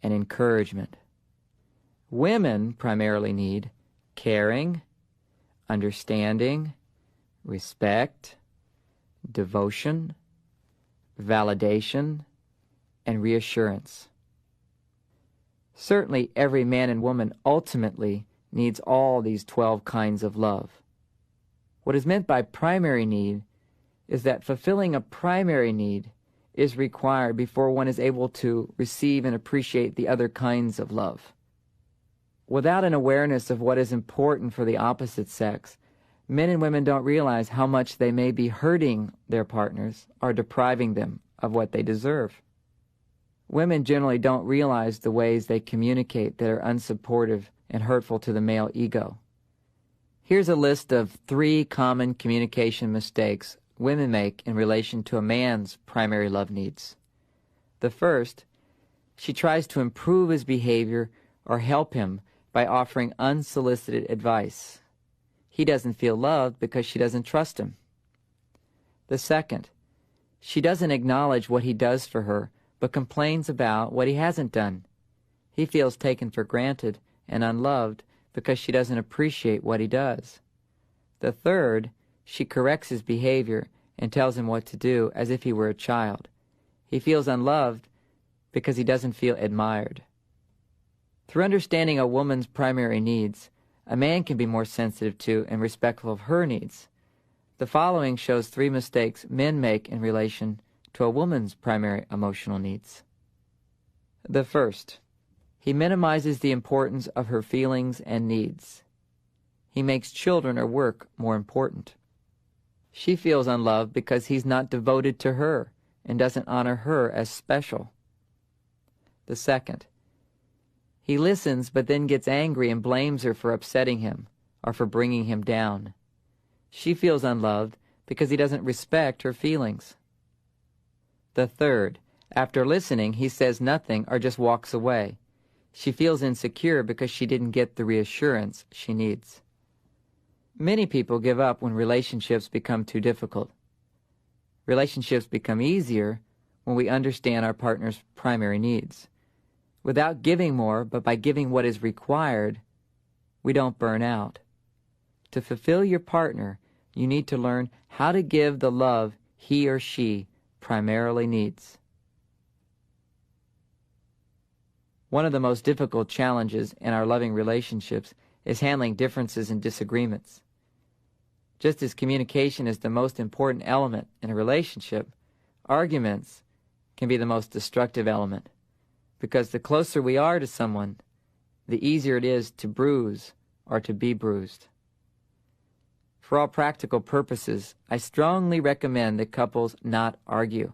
and encouragement. Women primarily need caring, understanding, respect, devotion, validation, and reassurance. Certainly, every man and woman ultimately needs all these 12 kinds of love. What is meant by primary need is that fulfilling a primary need is required before one is able to receive and appreciate the other kinds of love. Without an awareness of what is important for the opposite sex, men and women don't realize how much they may be hurting their partners or depriving them of what they deserve. Women generally don't realize the ways they communicate that are unsupportive and hurtful to the male ego. Here's a list of 3 common communication mistakes women make in relation to a man's primary love needs. The first, she tries to improve his behavior or help him by offering unsolicited advice. He doesn't feel loved because she doesn't trust him. The second, she doesn't acknowledge what he does for her, but complains about what he hasn't done. He feels taken for granted and unloved because she doesn't appreciate what he does. The third, she corrects his behavior and tells him what to do as if he were a child. He feels unloved because he doesn't feel admired. Through understanding a woman's primary needs, a man can be more sensitive to and respectful of her needs. The following shows 3 mistakes men make in relation to a woman's primary emotional needs. The first, he minimizes the importance of her feelings and needs. He makes children or work more important. She feels unloved because he's not devoted to her and doesn't honor her as special. The second, he listens but then gets angry and blames her for upsetting him or for bringing him down. She feels unloved because he doesn't respect her feelings. The third, after listening, he says nothing or just walks away. She feels insecure because she didn't get the reassurance she needs. Many people give up when relationships become too difficult. Relationships become easier when we understand our partner's primary needs. Without giving more, but by giving what is required, we don't burn out. To fulfill your partner, you need to learn how to give the love he or she primarily needs. One of the most difficult challenges in our loving relationships is handling differences and disagreements. Just as communication is the most important element in a relationship, arguments can be the most destructive element, because the closer we are to someone, the easier it is to bruise or to be bruised. For all practical purposes, I strongly recommend that couples not argue.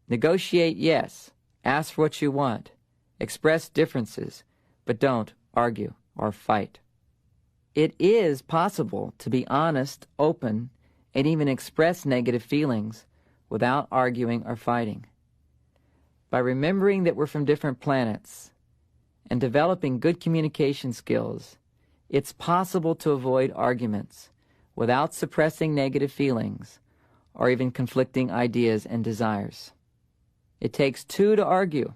Negotiate, yes. Ask for what you want. Express differences, but don't argue or fight. It is possible to be honest, open, and even express negative feelings without arguing or fighting. By remembering that we're from different planets and developing good communication skills, it's possible to avoid arguments without suppressing negative feelings or even conflicting ideas and desires. It takes 2 to argue,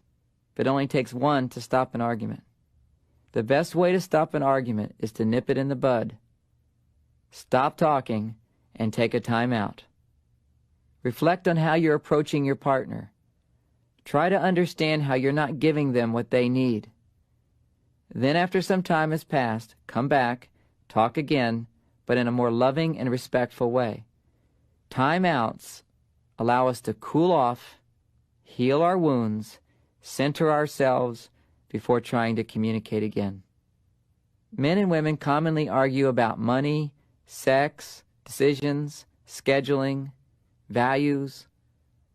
but it only takes 1 to stop an argument. The best way to stop an argument is to nip it in the bud. Stop talking and take a time out. Reflect on how you're approaching your partner. Try to understand how you're not giving them what they need. Then after some time has passed, come back, talk again, but in a more loving and respectful way. Time-outs allow us to cool off, heal our wounds, center ourselves before trying to communicate again. Men and women commonly argue about money, sex, decisions, scheduling, values,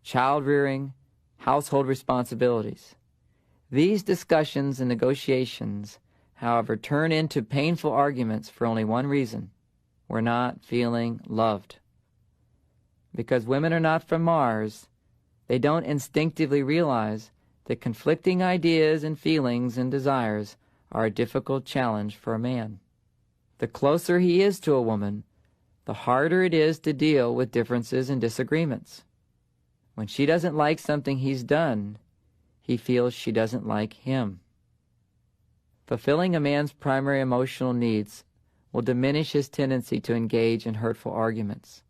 child-rearing, household responsibilities. These discussions and negotiations, however, turn into painful arguments for only one reason: we're not feeling loved. because women are not from Mars, they don't instinctively realize that conflicting ideas and feelings and desires are a difficult challenge for a man. The closer he is to a woman, the harder it is to deal with differences and disagreements. When she doesn't like something he's done, he feels she doesn't like him. Fulfilling a man's primary emotional needs will diminish his tendency to engage in hurtful arguments.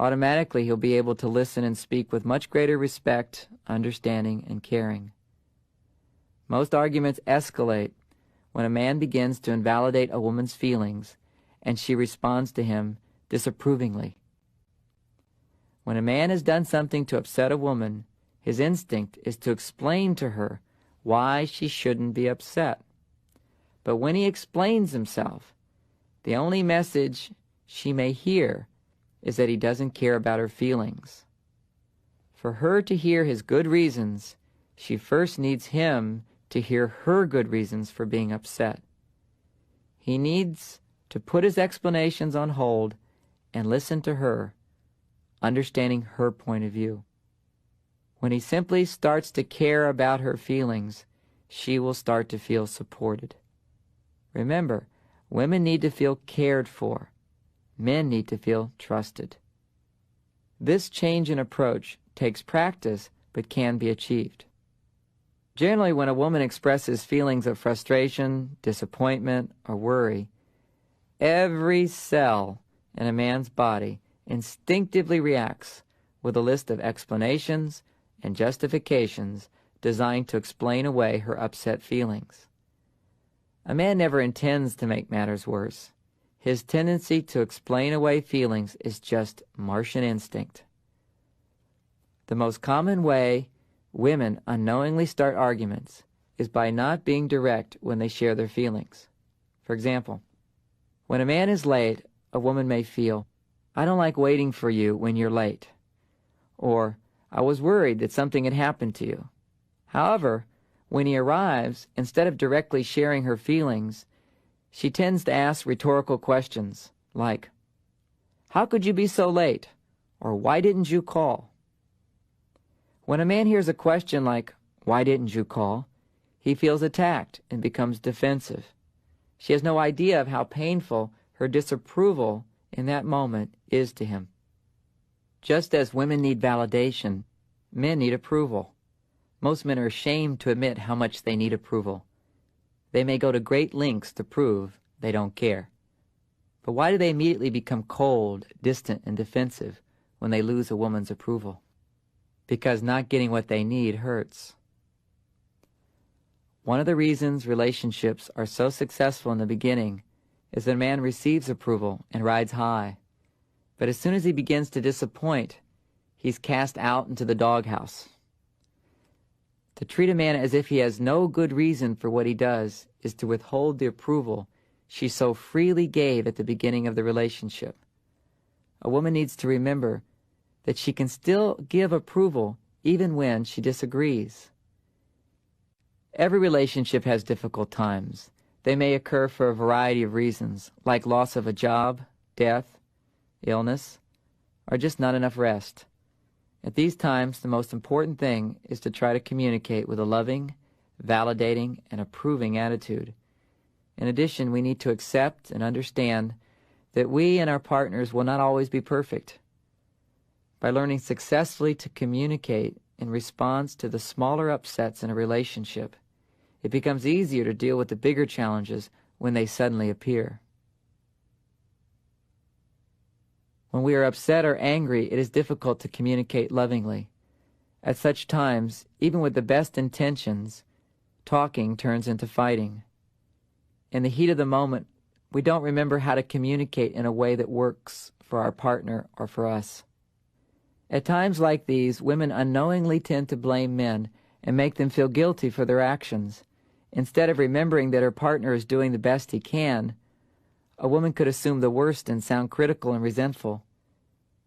Automatically, he'll be able to listen and speak with much greater respect, understanding, and caring. Most arguments escalate when a man begins to invalidate a woman's feelings and she responds to him disapprovingly. When a man has done something to upset a woman, his instinct is to explain to her why she shouldn't be upset. But when he explains himself, the only message she may hear is that he doesn't care about her feelings. For her to hear his good reasons, she first needs him to hear her good reasons for being upset. He needs to put his explanations on hold and listen to her, understanding her point of view. When he simply starts to care about her feelings, she will start to feel supported. Remember, women need to feel cared for. Men need to feel trusted. This change in approach takes practice but can be achieved. Generally, when a woman expresses feelings of frustration, disappointment, or worry, every cell in a man's body instinctively reacts with a list of explanations and justifications designed to explain away her upset feelings. A man never intends to make matters worse. His tendency to explain away feelings is just Martian instinct. The most common way women unknowingly start arguments is by not being direct when they share their feelings. For example, when a man is late, a woman may feel, "I don't like waiting for you when you're late," or "I was worried that something had happened to you." However, when he arrives, instead of directly sharing her feelings, she tends to ask rhetorical questions like, "How could you be so late?" or "Why didn't you call?" When a man hears a question like, "Why didn't you call?" he feels attacked and becomes defensive. She has no idea of how painful her disapproval in that moment is to him. Just as women need validation, men need approval. Most men are ashamed to admit how much they need approval. They may go to great lengths to prove they don't care. But why do they immediately become cold, distant, and defensive when they lose a woman's approval? Because not getting what they need hurts. One of the reasons relationships are so successful in the beginning is that a man receives approval and rides high. But as soon as he begins to disappoint, he's cast out into the doghouse. To treat a man as if he has no good reason for what he does is to withhold the approval she so freely gave at the beginning of the relationship. A woman needs to remember that she can still give approval even when she disagrees. Every relationship has difficult times. They may occur for a variety of reasons, like loss of a job, death, illness, or just not enough rest. At these times, the most important thing is to try to communicate with a loving, validating, and approving attitude. In addition, we need to accept and understand that we and our partners will not always be perfect. By learning successfully to communicate in response to the smaller upsets in a relationship, it becomes easier to deal with the bigger challenges when they suddenly appear. When we are upset or angry, it is difficult to communicate lovingly. At such times, even with the best intentions, talking turns into fighting. In the heat of the moment, we don't remember how to communicate in a way that works for our partner or for us. At times like these, women unknowingly tend to blame men and make them feel guilty for their actions. Instead of remembering that her partner is doing the best he can, a woman could assume the worst and sound critical and resentful.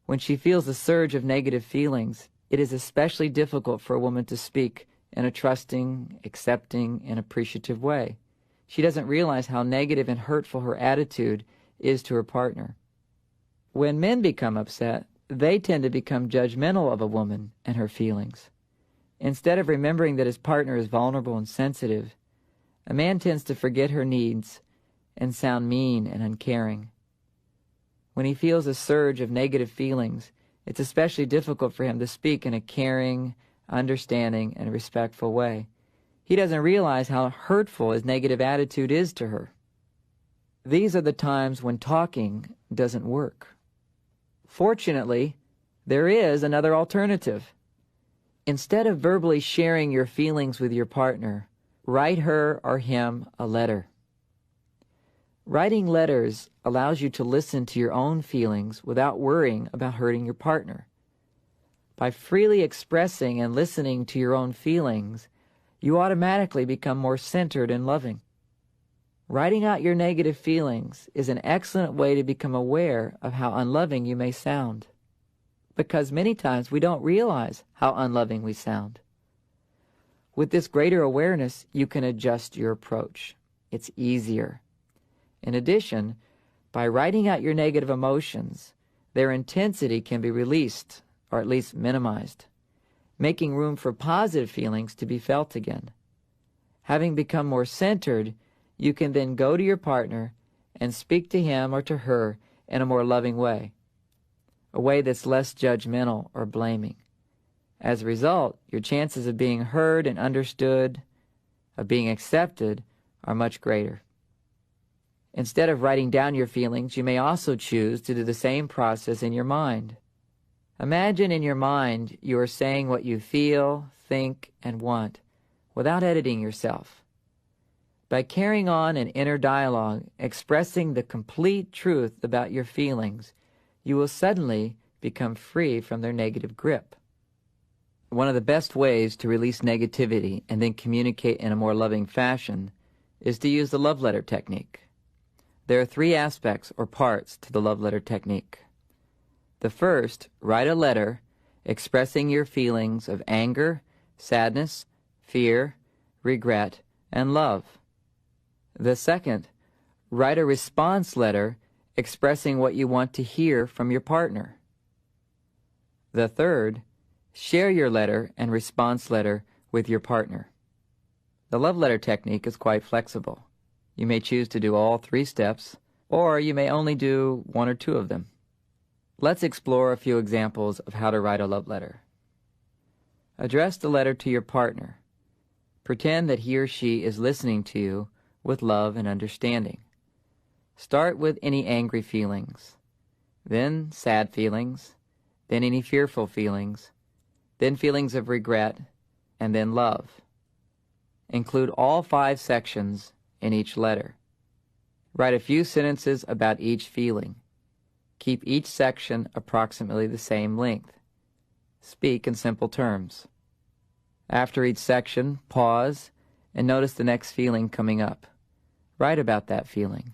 When she feels a surge of negative feelings, it is especially difficult for a woman to speak in a trusting, accepting, and appreciative way. She doesn't realize how negative and hurtful her attitude is to her partner. When men become upset, they tend to become judgmental of a woman and her feelings. Instead of remembering that his partner is vulnerable and sensitive, a man tends to forget her needs and sound mean and uncaring. When he feels a surge of negative feelings, it's especially difficult for him to speak in a caring, understanding, and respectful way. He doesn't realize how hurtful his negative attitude is to her. These are the times when talking doesn't work. Fortunately, there is another alternative. Instead of verbally sharing your feelings with your partner, write her or him a letter. Writing letters allows you to listen to your own feelings without worrying about hurting your partner. By freely expressing and listening to your own feelings, you automatically become more centered and loving. Writing out your negative feelings is an excellent way to become aware of how unloving you may sound, because many times we don't realize how unloving we sound. With this greater awareness, you can adjust your approach. It's easier. In addition, by writing out your negative emotions, their intensity can be released, or at least minimized, making room for positive feelings to be felt again. Having become more centered, you can then go to your partner and speak to him or to her in a more loving way, a way that's less judgmental or blaming. As a result, your chances of being heard and understood, of being accepted, are much greater. Instead of writing down your feelings, you may also choose to do the same process in your mind. Imagine in your mind you are saying what you feel, think, and want without editing yourself. By carrying on an inner dialogue, expressing the complete truth about your feelings, you will suddenly become free from their negative grip. One of the best ways to release negativity and then communicate in a more loving fashion is to use the love letter technique. There are 3 aspects or parts to the love letter technique. The first, write a letter expressing your feelings of anger, sadness, fear, regret, and love. The second, write a response letter expressing what you want to hear from your partner. The third, share your letter and response letter with your partner. The love letter technique is quite flexible. You may choose to do all 3 steps, or you may only do 1 or 2 of them. Let's explore a few examples of how to write a love letter. Address the letter to your partner. Pretend that he or she is listening to you with love and understanding. Start with any angry feelings, then sad feelings, then any fearful feelings, then feelings of regret, and then love. Include all 5 sections in each letter. Write a few sentences about each feeling. Keep each section approximately the same length. Speak in simple terms. After each section, pause and notice the next feeling coming up. Write about that feeling.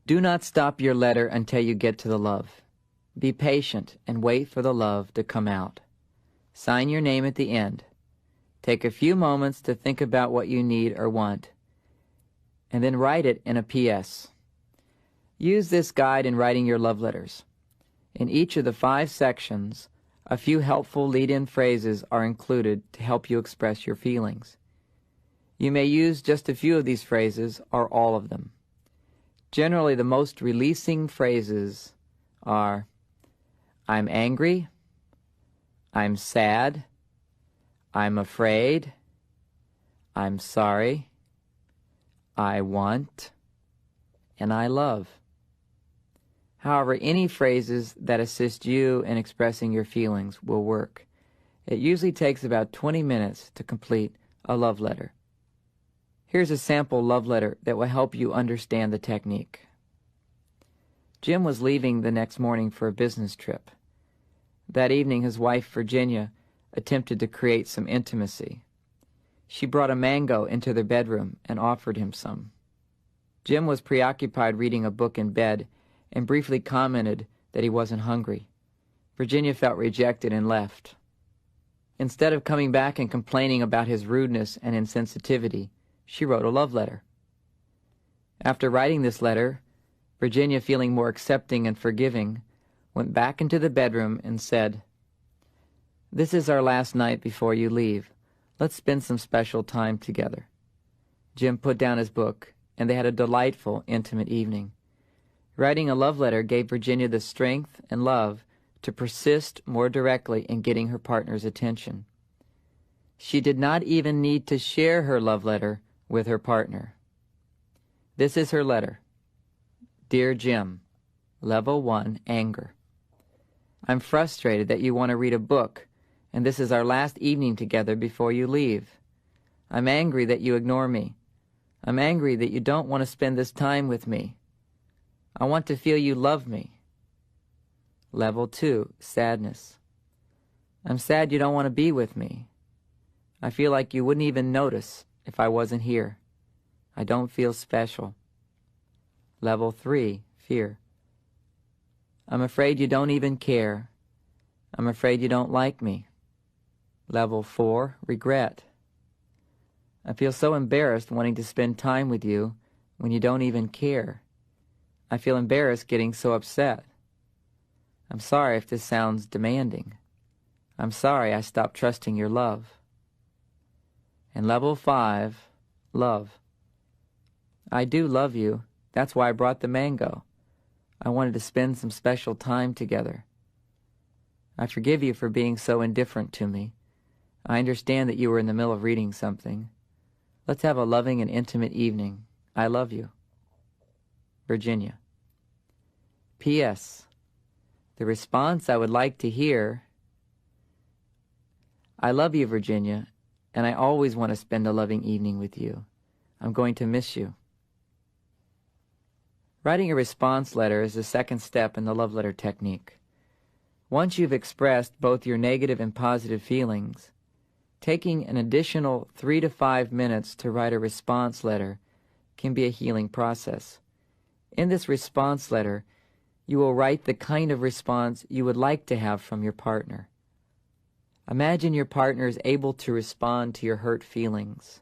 Do not stop your letter until you get to the love. Be patient and wait for the love to come out. Sign your name at the end. Take a few moments to think about what you need or want, and then write it in a PS. Use this guide in writing your love letters. In each of the 5 sections, a few helpful lead-in phrases are included to help you express your feelings. You may use just a few of these phrases or all of them. Generally, the most releasing phrases are, I'm angry, I'm sad, I'm afraid, I'm sorry, I want, and I love. However, any phrases that assist you in expressing your feelings will work. It usually takes about 20 minutes to complete a love letter. Here's a sample love letter that will help you understand the technique. Jim was leaving the next morning for a business trip. That evening, his wife, Virginia, attempted to create some intimacy. She brought a mango into their bedroom and offered him some. Jim was preoccupied reading a book in bed and briefly commented that he wasn't hungry. Virginia felt rejected and left. Instead of coming back and complaining about his rudeness and insensitivity, she wrote a love letter. After writing this letter, Virginia, feeling more accepting and forgiving, went back into the bedroom and said, "This is our last night before you leave. Let's spend some special time together." Jim put down his book, and they had a delightful, intimate evening. Writing a love letter gave Virginia the strength and love to persist more directly in getting her partner's attention. She did not even need to share her love letter with her partner. This is her letter. Dear Jim, Level 1, Anger. I'm frustrated that you want to read a book, and this is our last evening together before you leave. I'm angry that you ignore me. I'm angry that you don't want to spend this time with me. I want to feel you love me. Level 2, Sadness. I'm sad you don't want to be with me. I feel like you wouldn't even notice if I wasn't here. I don't feel special. Level 3, Fear. I'm afraid you don't even care. I'm afraid you don't like me. Level 4, Regret. I feel so embarrassed wanting to spend time with you when you don't even care. I feel embarrassed getting so upset. I'm sorry if this sounds demanding. I'm sorry I stopped trusting your love. And Level 5, Love. I do love you. That's why I brought the mango. I wanted to spend some special time together. I forgive you for being so indifferent to me. I understand that you were in the middle of reading something. Let's have a loving and intimate evening. I love you. Virginia. P.S. The response I would like to hear: I love you, Virginia, and I always want to spend a loving evening with you. I'm going to miss you. Writing a response letter is the second step in the love letter technique. Once you've expressed both your negative and positive feelings, taking an additional 3 to 5 minutes to write a response letter can be a healing process. In this response letter, you will write the kind of response you would like to have from your partner. Imagine your partner is able to respond to your hurt feelings,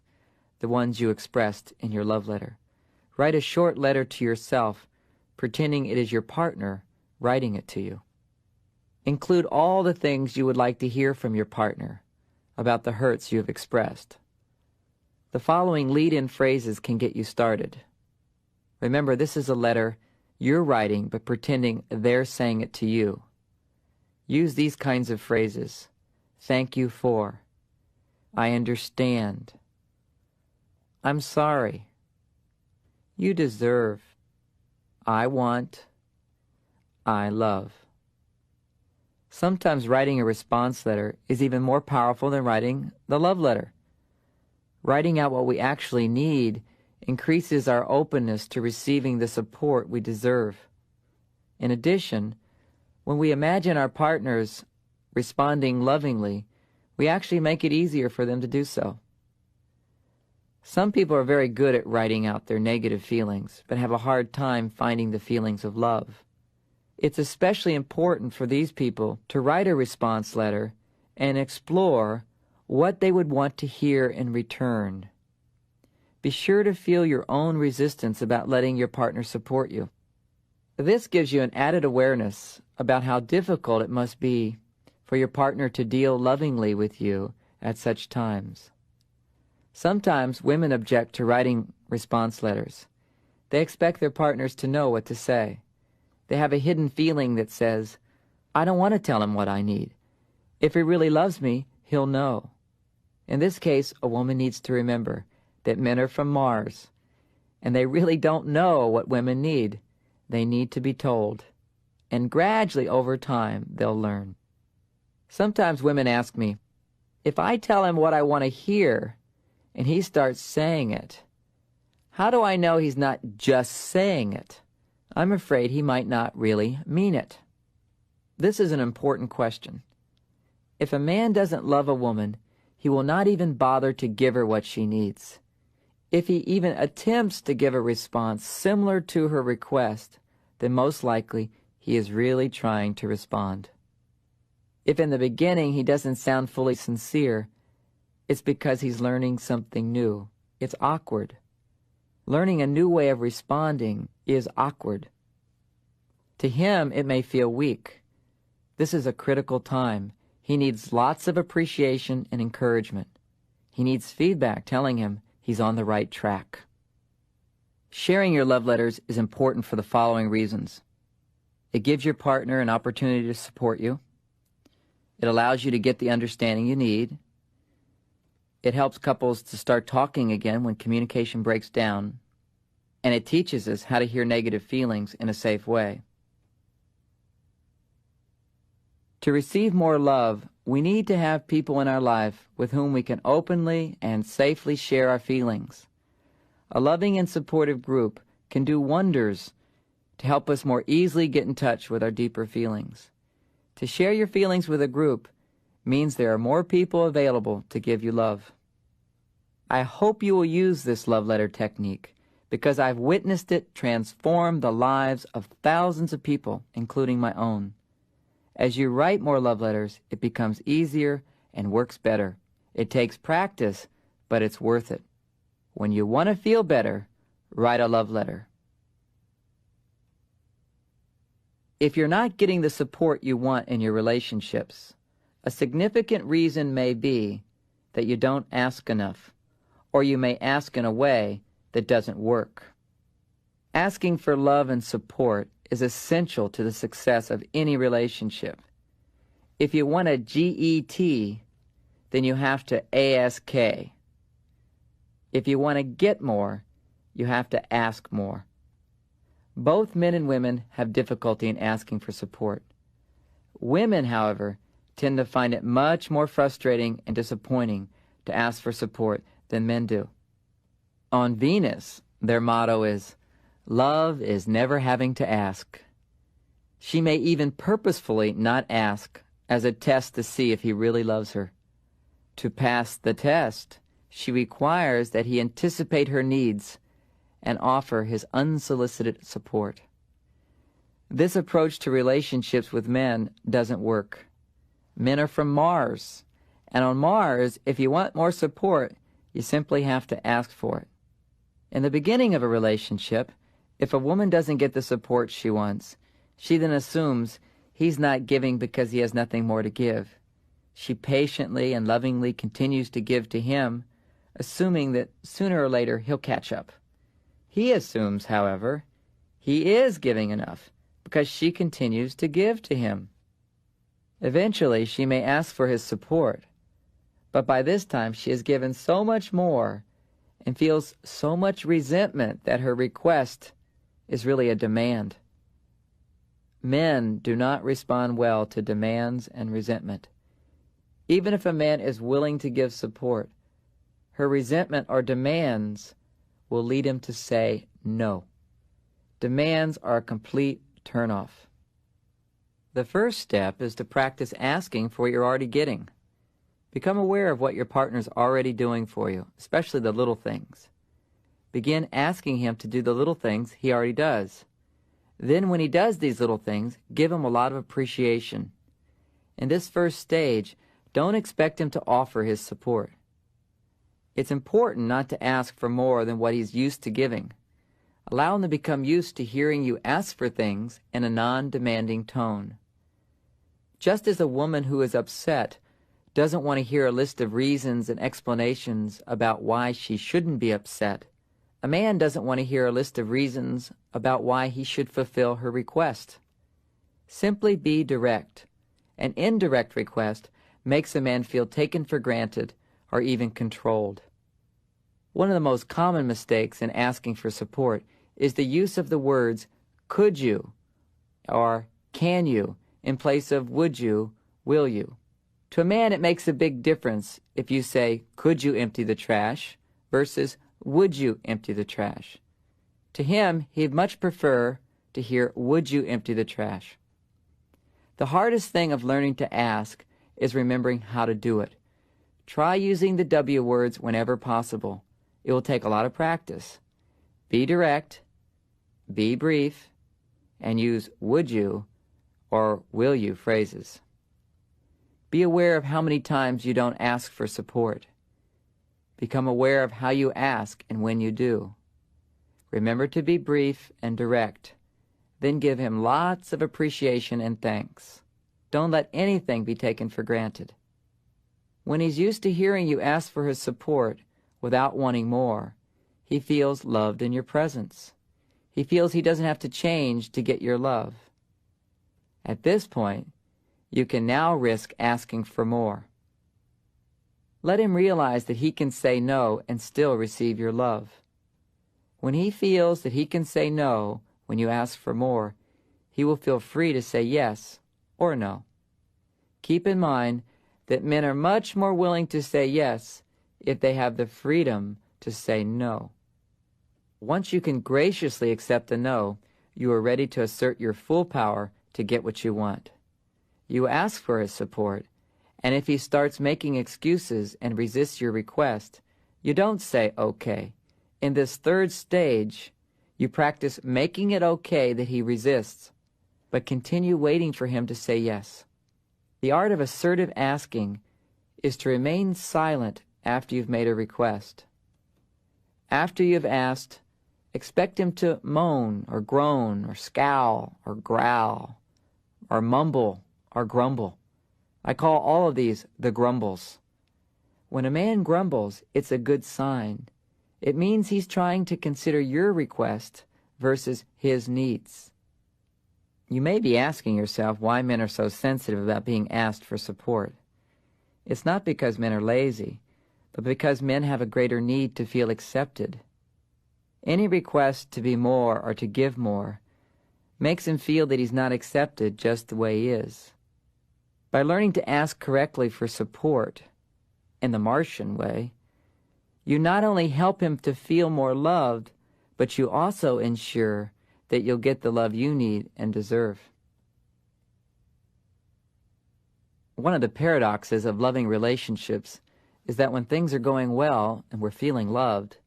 the ones you expressed in your love letter. Write a short letter to yourself, pretending it is your partner writing it to you. Include all the things you would like to hear from your partner about the hurts you have expressed. The following lead-in phrases can get you started. Remember, this is a letter you're writing, but pretending they're saying it to you. Use these kinds of phrases. Thank you for. I understand. I'm sorry. You deserve. I want. I love. Sometimes writing a response letter is even more powerful than writing the love letter. Writing out what we actually need increases our openness to receiving the support we deserve. In addition, when we imagine our partners responding lovingly, we actually make it easier for them to do so. Some people are very good at writing out their negative feelings, but have a hard time finding the feelings of love. It's especially important for these people to write a response letter and explore what they would want to hear in return. Be sure to feel your own resistance about letting your partner support you. This gives you an added awareness about how difficult it must be for your partner to deal lovingly with you at such times. Sometimes women object to writing response letters. They expect their partners to know what to say. They have a hidden feeling that says, I don't want to tell him what I need. If he really loves me, he'll know. In this case, a woman needs to remember that men are from Mars, and they really don't know what women need. They need to be told. And gradually, over time, they'll learn. Sometimes women ask me, if I tell him what I want to hear, and he starts saying it, how do I know he's not just saying it? I'm afraid he might not really mean it. This is an important question. If a man doesn't love a woman, he will not even bother to give her what she needs. If he even attempts to give a response similar to her request, then most likely he is really trying to respond. If in the beginning he doesn't sound fully sincere, it's because he's learning something new. It's awkward. Learning a new way of responding is awkward. To him, it may feel weak, This is a critical time. He needs lots of appreciation and encouragement. He needs feedback telling him he's on the right track. Sharing your love letters is important for the following reasons. It gives your partner an opportunity to support you. It allows you to get the understanding you need. It helps couples to start talking again when communication breaks down. And it teaches us how to hear negative feelings in a safe way. To receive more love, we need to have people in our life with whom we can openly and safely share our feelings. A loving and supportive group can do wonders to help us more easily get in touch with our deeper feelings. To share your feelings with a group means there are more people available to give you love. I hope you will use this love letter technique because I've witnessed it transform the lives of thousands of people, including my own. As you write more love letters, it becomes easier and works better. It takes practice, but it's worth it. When you want to feel better, write a love letter. If you're not getting the support you want in your relationships, a significant reason may be that you don't ask enough, or you may ask in a way that doesn't work. Asking for love and support is essential to the success of any relationship. If you want a GET, then you have to ASK. If you want to get more, you have to ask more. Both men and women have difficulty in asking for support. Women, however, tend to find it much more frustrating and disappointing to ask for support than men do. On Venus, their motto is, "Love is never having to ask." She may even purposefully not ask as a test to see if he really loves her. To pass the test, she requires that he anticipate her needs and offer his unsolicited support. This approach to relationships with men doesn't work. Men are from Mars, and on Mars, if you want more support, you simply have to ask for it. In the beginning of a relationship, if a woman doesn't get the support she wants, she then assumes he's not giving because he has nothing more to give. She patiently and lovingly continues to give to him, assuming that sooner or later he'll catch up. He assumes, however, he is giving enough because she continues to give to him. Eventually, she may ask for his support, but by this time she has given so much more and feels so much resentment that her request is really a demand. Men do not respond well to demands and resentment. Even if a man is willing to give support, her resentment or demands will lead him to say no. Demands are a complete turnoff. The first step is to practice asking for what you're already getting. Become aware of what your partner's already doing for you, especially the little things. Begin asking him to do the little things he already does. Then when he does these little things, give him a lot of appreciation. In this first stage, don't expect him to offer his support. It's important not to ask for more than what he's used to giving. Allow him to become used to hearing you ask for things in a non-demanding tone. Just as a woman who is upset doesn't want to hear a list of reasons and explanations about why she shouldn't be upset, a man doesn't want to hear a list of reasons about why he should fulfill her request. Simply be direct. An indirect request makes a man feel taken for granted or even controlled. One of the most common mistakes in asking for support is the use of the words "could you" or "can you" in place of "would you," "will you." To a man, it makes a big difference if you say, "Could you empty the trash?" versus "Would you empty the trash?" To him, he'd much prefer to hear, "Would you empty the trash?" The hardest thing of learning to ask is remembering how to do it. Try using the W words whenever possible. It will take a lot of practice. Be direct, be brief, and use "would you" or "will you" phrases. Be aware of how many times you don't ask for support. Become aware of how you ask and when you do. Remember to be brief and direct. Then give him lots of appreciation and thanks. Don't let anything be taken for granted. When he's used to hearing you ask for his support without wanting more, he feels loved in your presence. He feels he doesn't have to change to get your love. At this point, you can now risk asking for more. Let him realize that he can say no and still receive your love. When he feels that he can say no when you ask for more, he will feel free to say yes or no. Keep in mind that men are much more willing to say yes if they have the freedom to say no. Once you can graciously accept a no, you are ready to assert your full power to get what you want. You ask for his support, and if he starts making excuses and resists your request, you don't say okay. In this third stage, you practice making it okay that he resists, but continue waiting for him to say yes. The art of assertive asking is to remain silent after you've made a request. After you've asked, expect him to moan or groan or scowl or growl or mumble or grumble. I call all of these the grumbles. When a man grumbles, it's a good sign. It means he's trying to consider your request versus his needs. You may be asking yourself why men are so sensitive about being asked for support. It's not because men are lazy, but because men have a greater need to feel accepted. Any request to be more or to give more makes him feel that he's not accepted just the way he is. By learning to ask correctly for support, in the Martian way, you not only help him to feel more loved, but you also ensure that you'll get the love you need and deserve. One of the paradoxes of loving relationships is that when things are going well and we're feeling loved,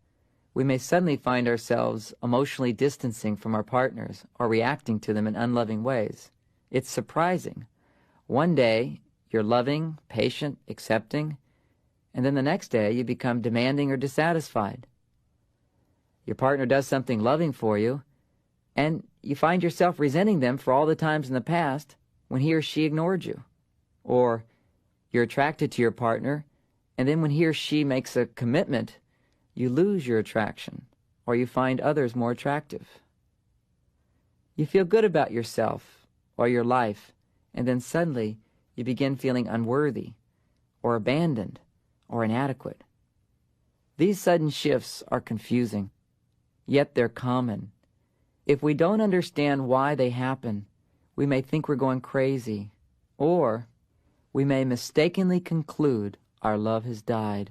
we may suddenly find ourselves emotionally distancing from our partners or reacting to them in unloving ways. It's surprising. One day, you're loving, patient, accepting, and then the next day you become demanding or dissatisfied. Your partner does something loving for you, and you find yourself resenting them for all the times in the past when he or she ignored you. Or you're attracted to your partner, and then when he or she makes a commitment, you lose your attraction, or you find others more attractive. You feel good about yourself or your life, and then suddenly you begin feeling unworthy, or abandoned, or inadequate. These sudden shifts are confusing, yet they're common. If we don't understand why they happen, we may think we're going crazy, or we may mistakenly conclude our love has died.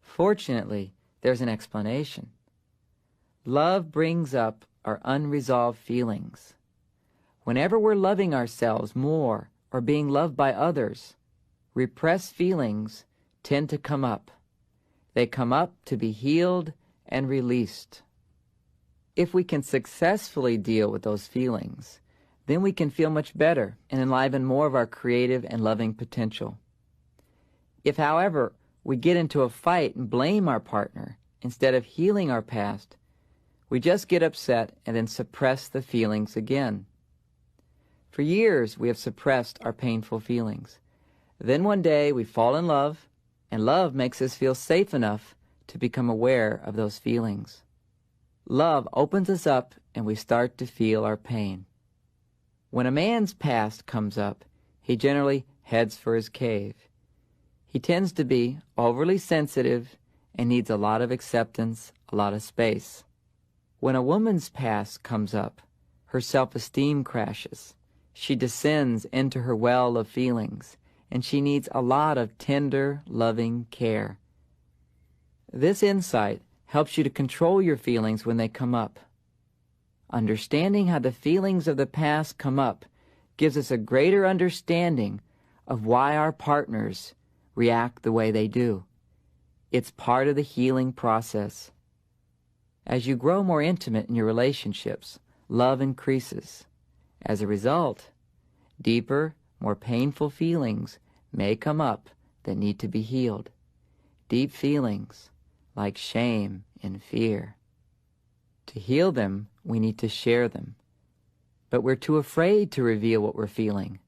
Fortunately, there's an explanation. Love brings up our unresolved feelings. Whenever we're loving ourselves more or being loved by others, repressed feelings tend to come up. They come up to be healed and released. If we can successfully deal with those feelings, then we can feel much better and enliven more of our creative and loving potential. If, however, we get into a fight and blame our partner instead of healing our past, we just get upset and then suppress the feelings again. For years, we have suppressed our painful feelings. Then one day, we fall in love, and love makes us feel safe enough to become aware of those feelings. Love opens us up, and we start to feel our pain. When a man's past comes up, he generally heads for his cave. He tends to be overly sensitive and needs a lot of acceptance, a lot of space. When a woman's past comes up, her self-esteem crashes. She descends into her well of feelings, and she needs a lot of tender, loving care. This insight helps you to control your feelings when they come up. Understanding how the feelings of the past come up gives us a greater understanding of why our partners react the way they do. It's part of the healing process. As you grow more intimate in your relationships, love increases. As a result, deeper, more painful feelings may come up that need to be healed. Deep feelings like shame and fear. To heal them, we need to share them. But we're too afraid to reveal what we're feeling.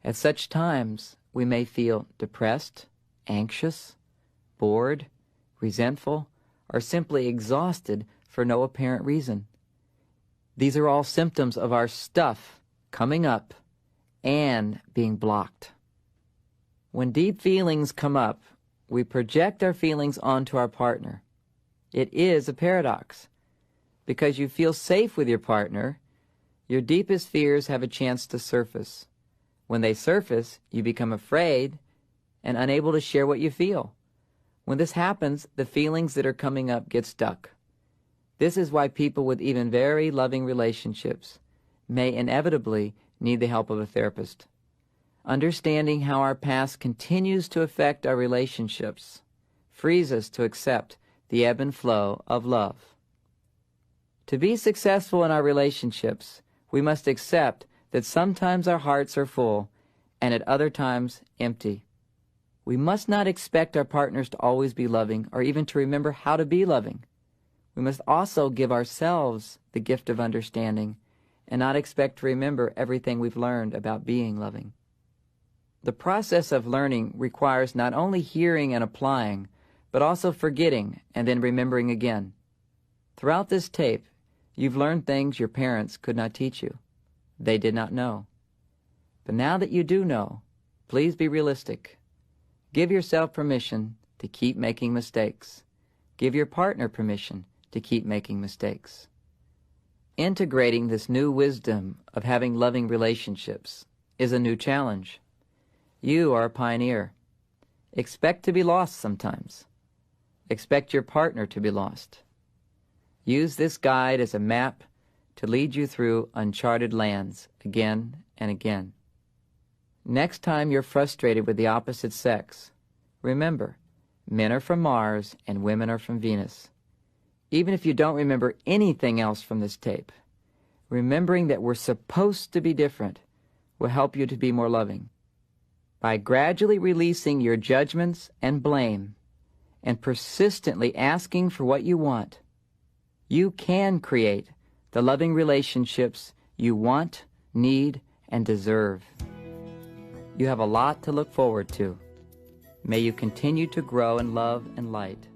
At such times, we may feel depressed, anxious, bored, resentful, or simply exhausted for no apparent reason. These are all symptoms of our stuff coming up and being blocked. When deep feelings come up, we project our feelings onto our partner. It is a paradox. Because you feel safe with your partner, your deepest fears have a chance to surface. When they surface, you become afraid and unable to share what you feel. When this happens, the feelings that are coming up get stuck. This is why people with even very loving relationships may inevitably need the help of a therapist. Understanding how our past continues to affect our relationships frees us to accept the ebb and flow of love. To be successful in our relationships, we must accept that sometimes our hearts are full and at other times empty. We must not expect our partners to always be loving or even to remember how to be loving. We must also give ourselves the gift of understanding and not expect to remember everything we've learned about being loving. The process of learning requires not only hearing and applying, but also forgetting and then remembering again. Throughout this tape, you've learned things your parents could not teach you. They did not know. But now that you do know, please be realistic. Give yourself permission to keep making mistakes. Give your partner permission to keep making mistakes. Integrating this new wisdom of having loving relationships is a new challenge. You are a pioneer. Expect to be lost sometimes. Expect your partner to be lost. Use this guide as a map to lead you through uncharted lands again and again. Next time you're frustrated with the opposite sex, remember, men are from Mars and women are from Venus. Even if you don't remember anything else from this tape, remembering that we're supposed to be different will help you to be more loving. By gradually releasing your judgments and blame and persistently asking for what you want, you can create the loving relationships you want, need, and deserve. You have a lot to look forward to. May you continue to grow in love and light.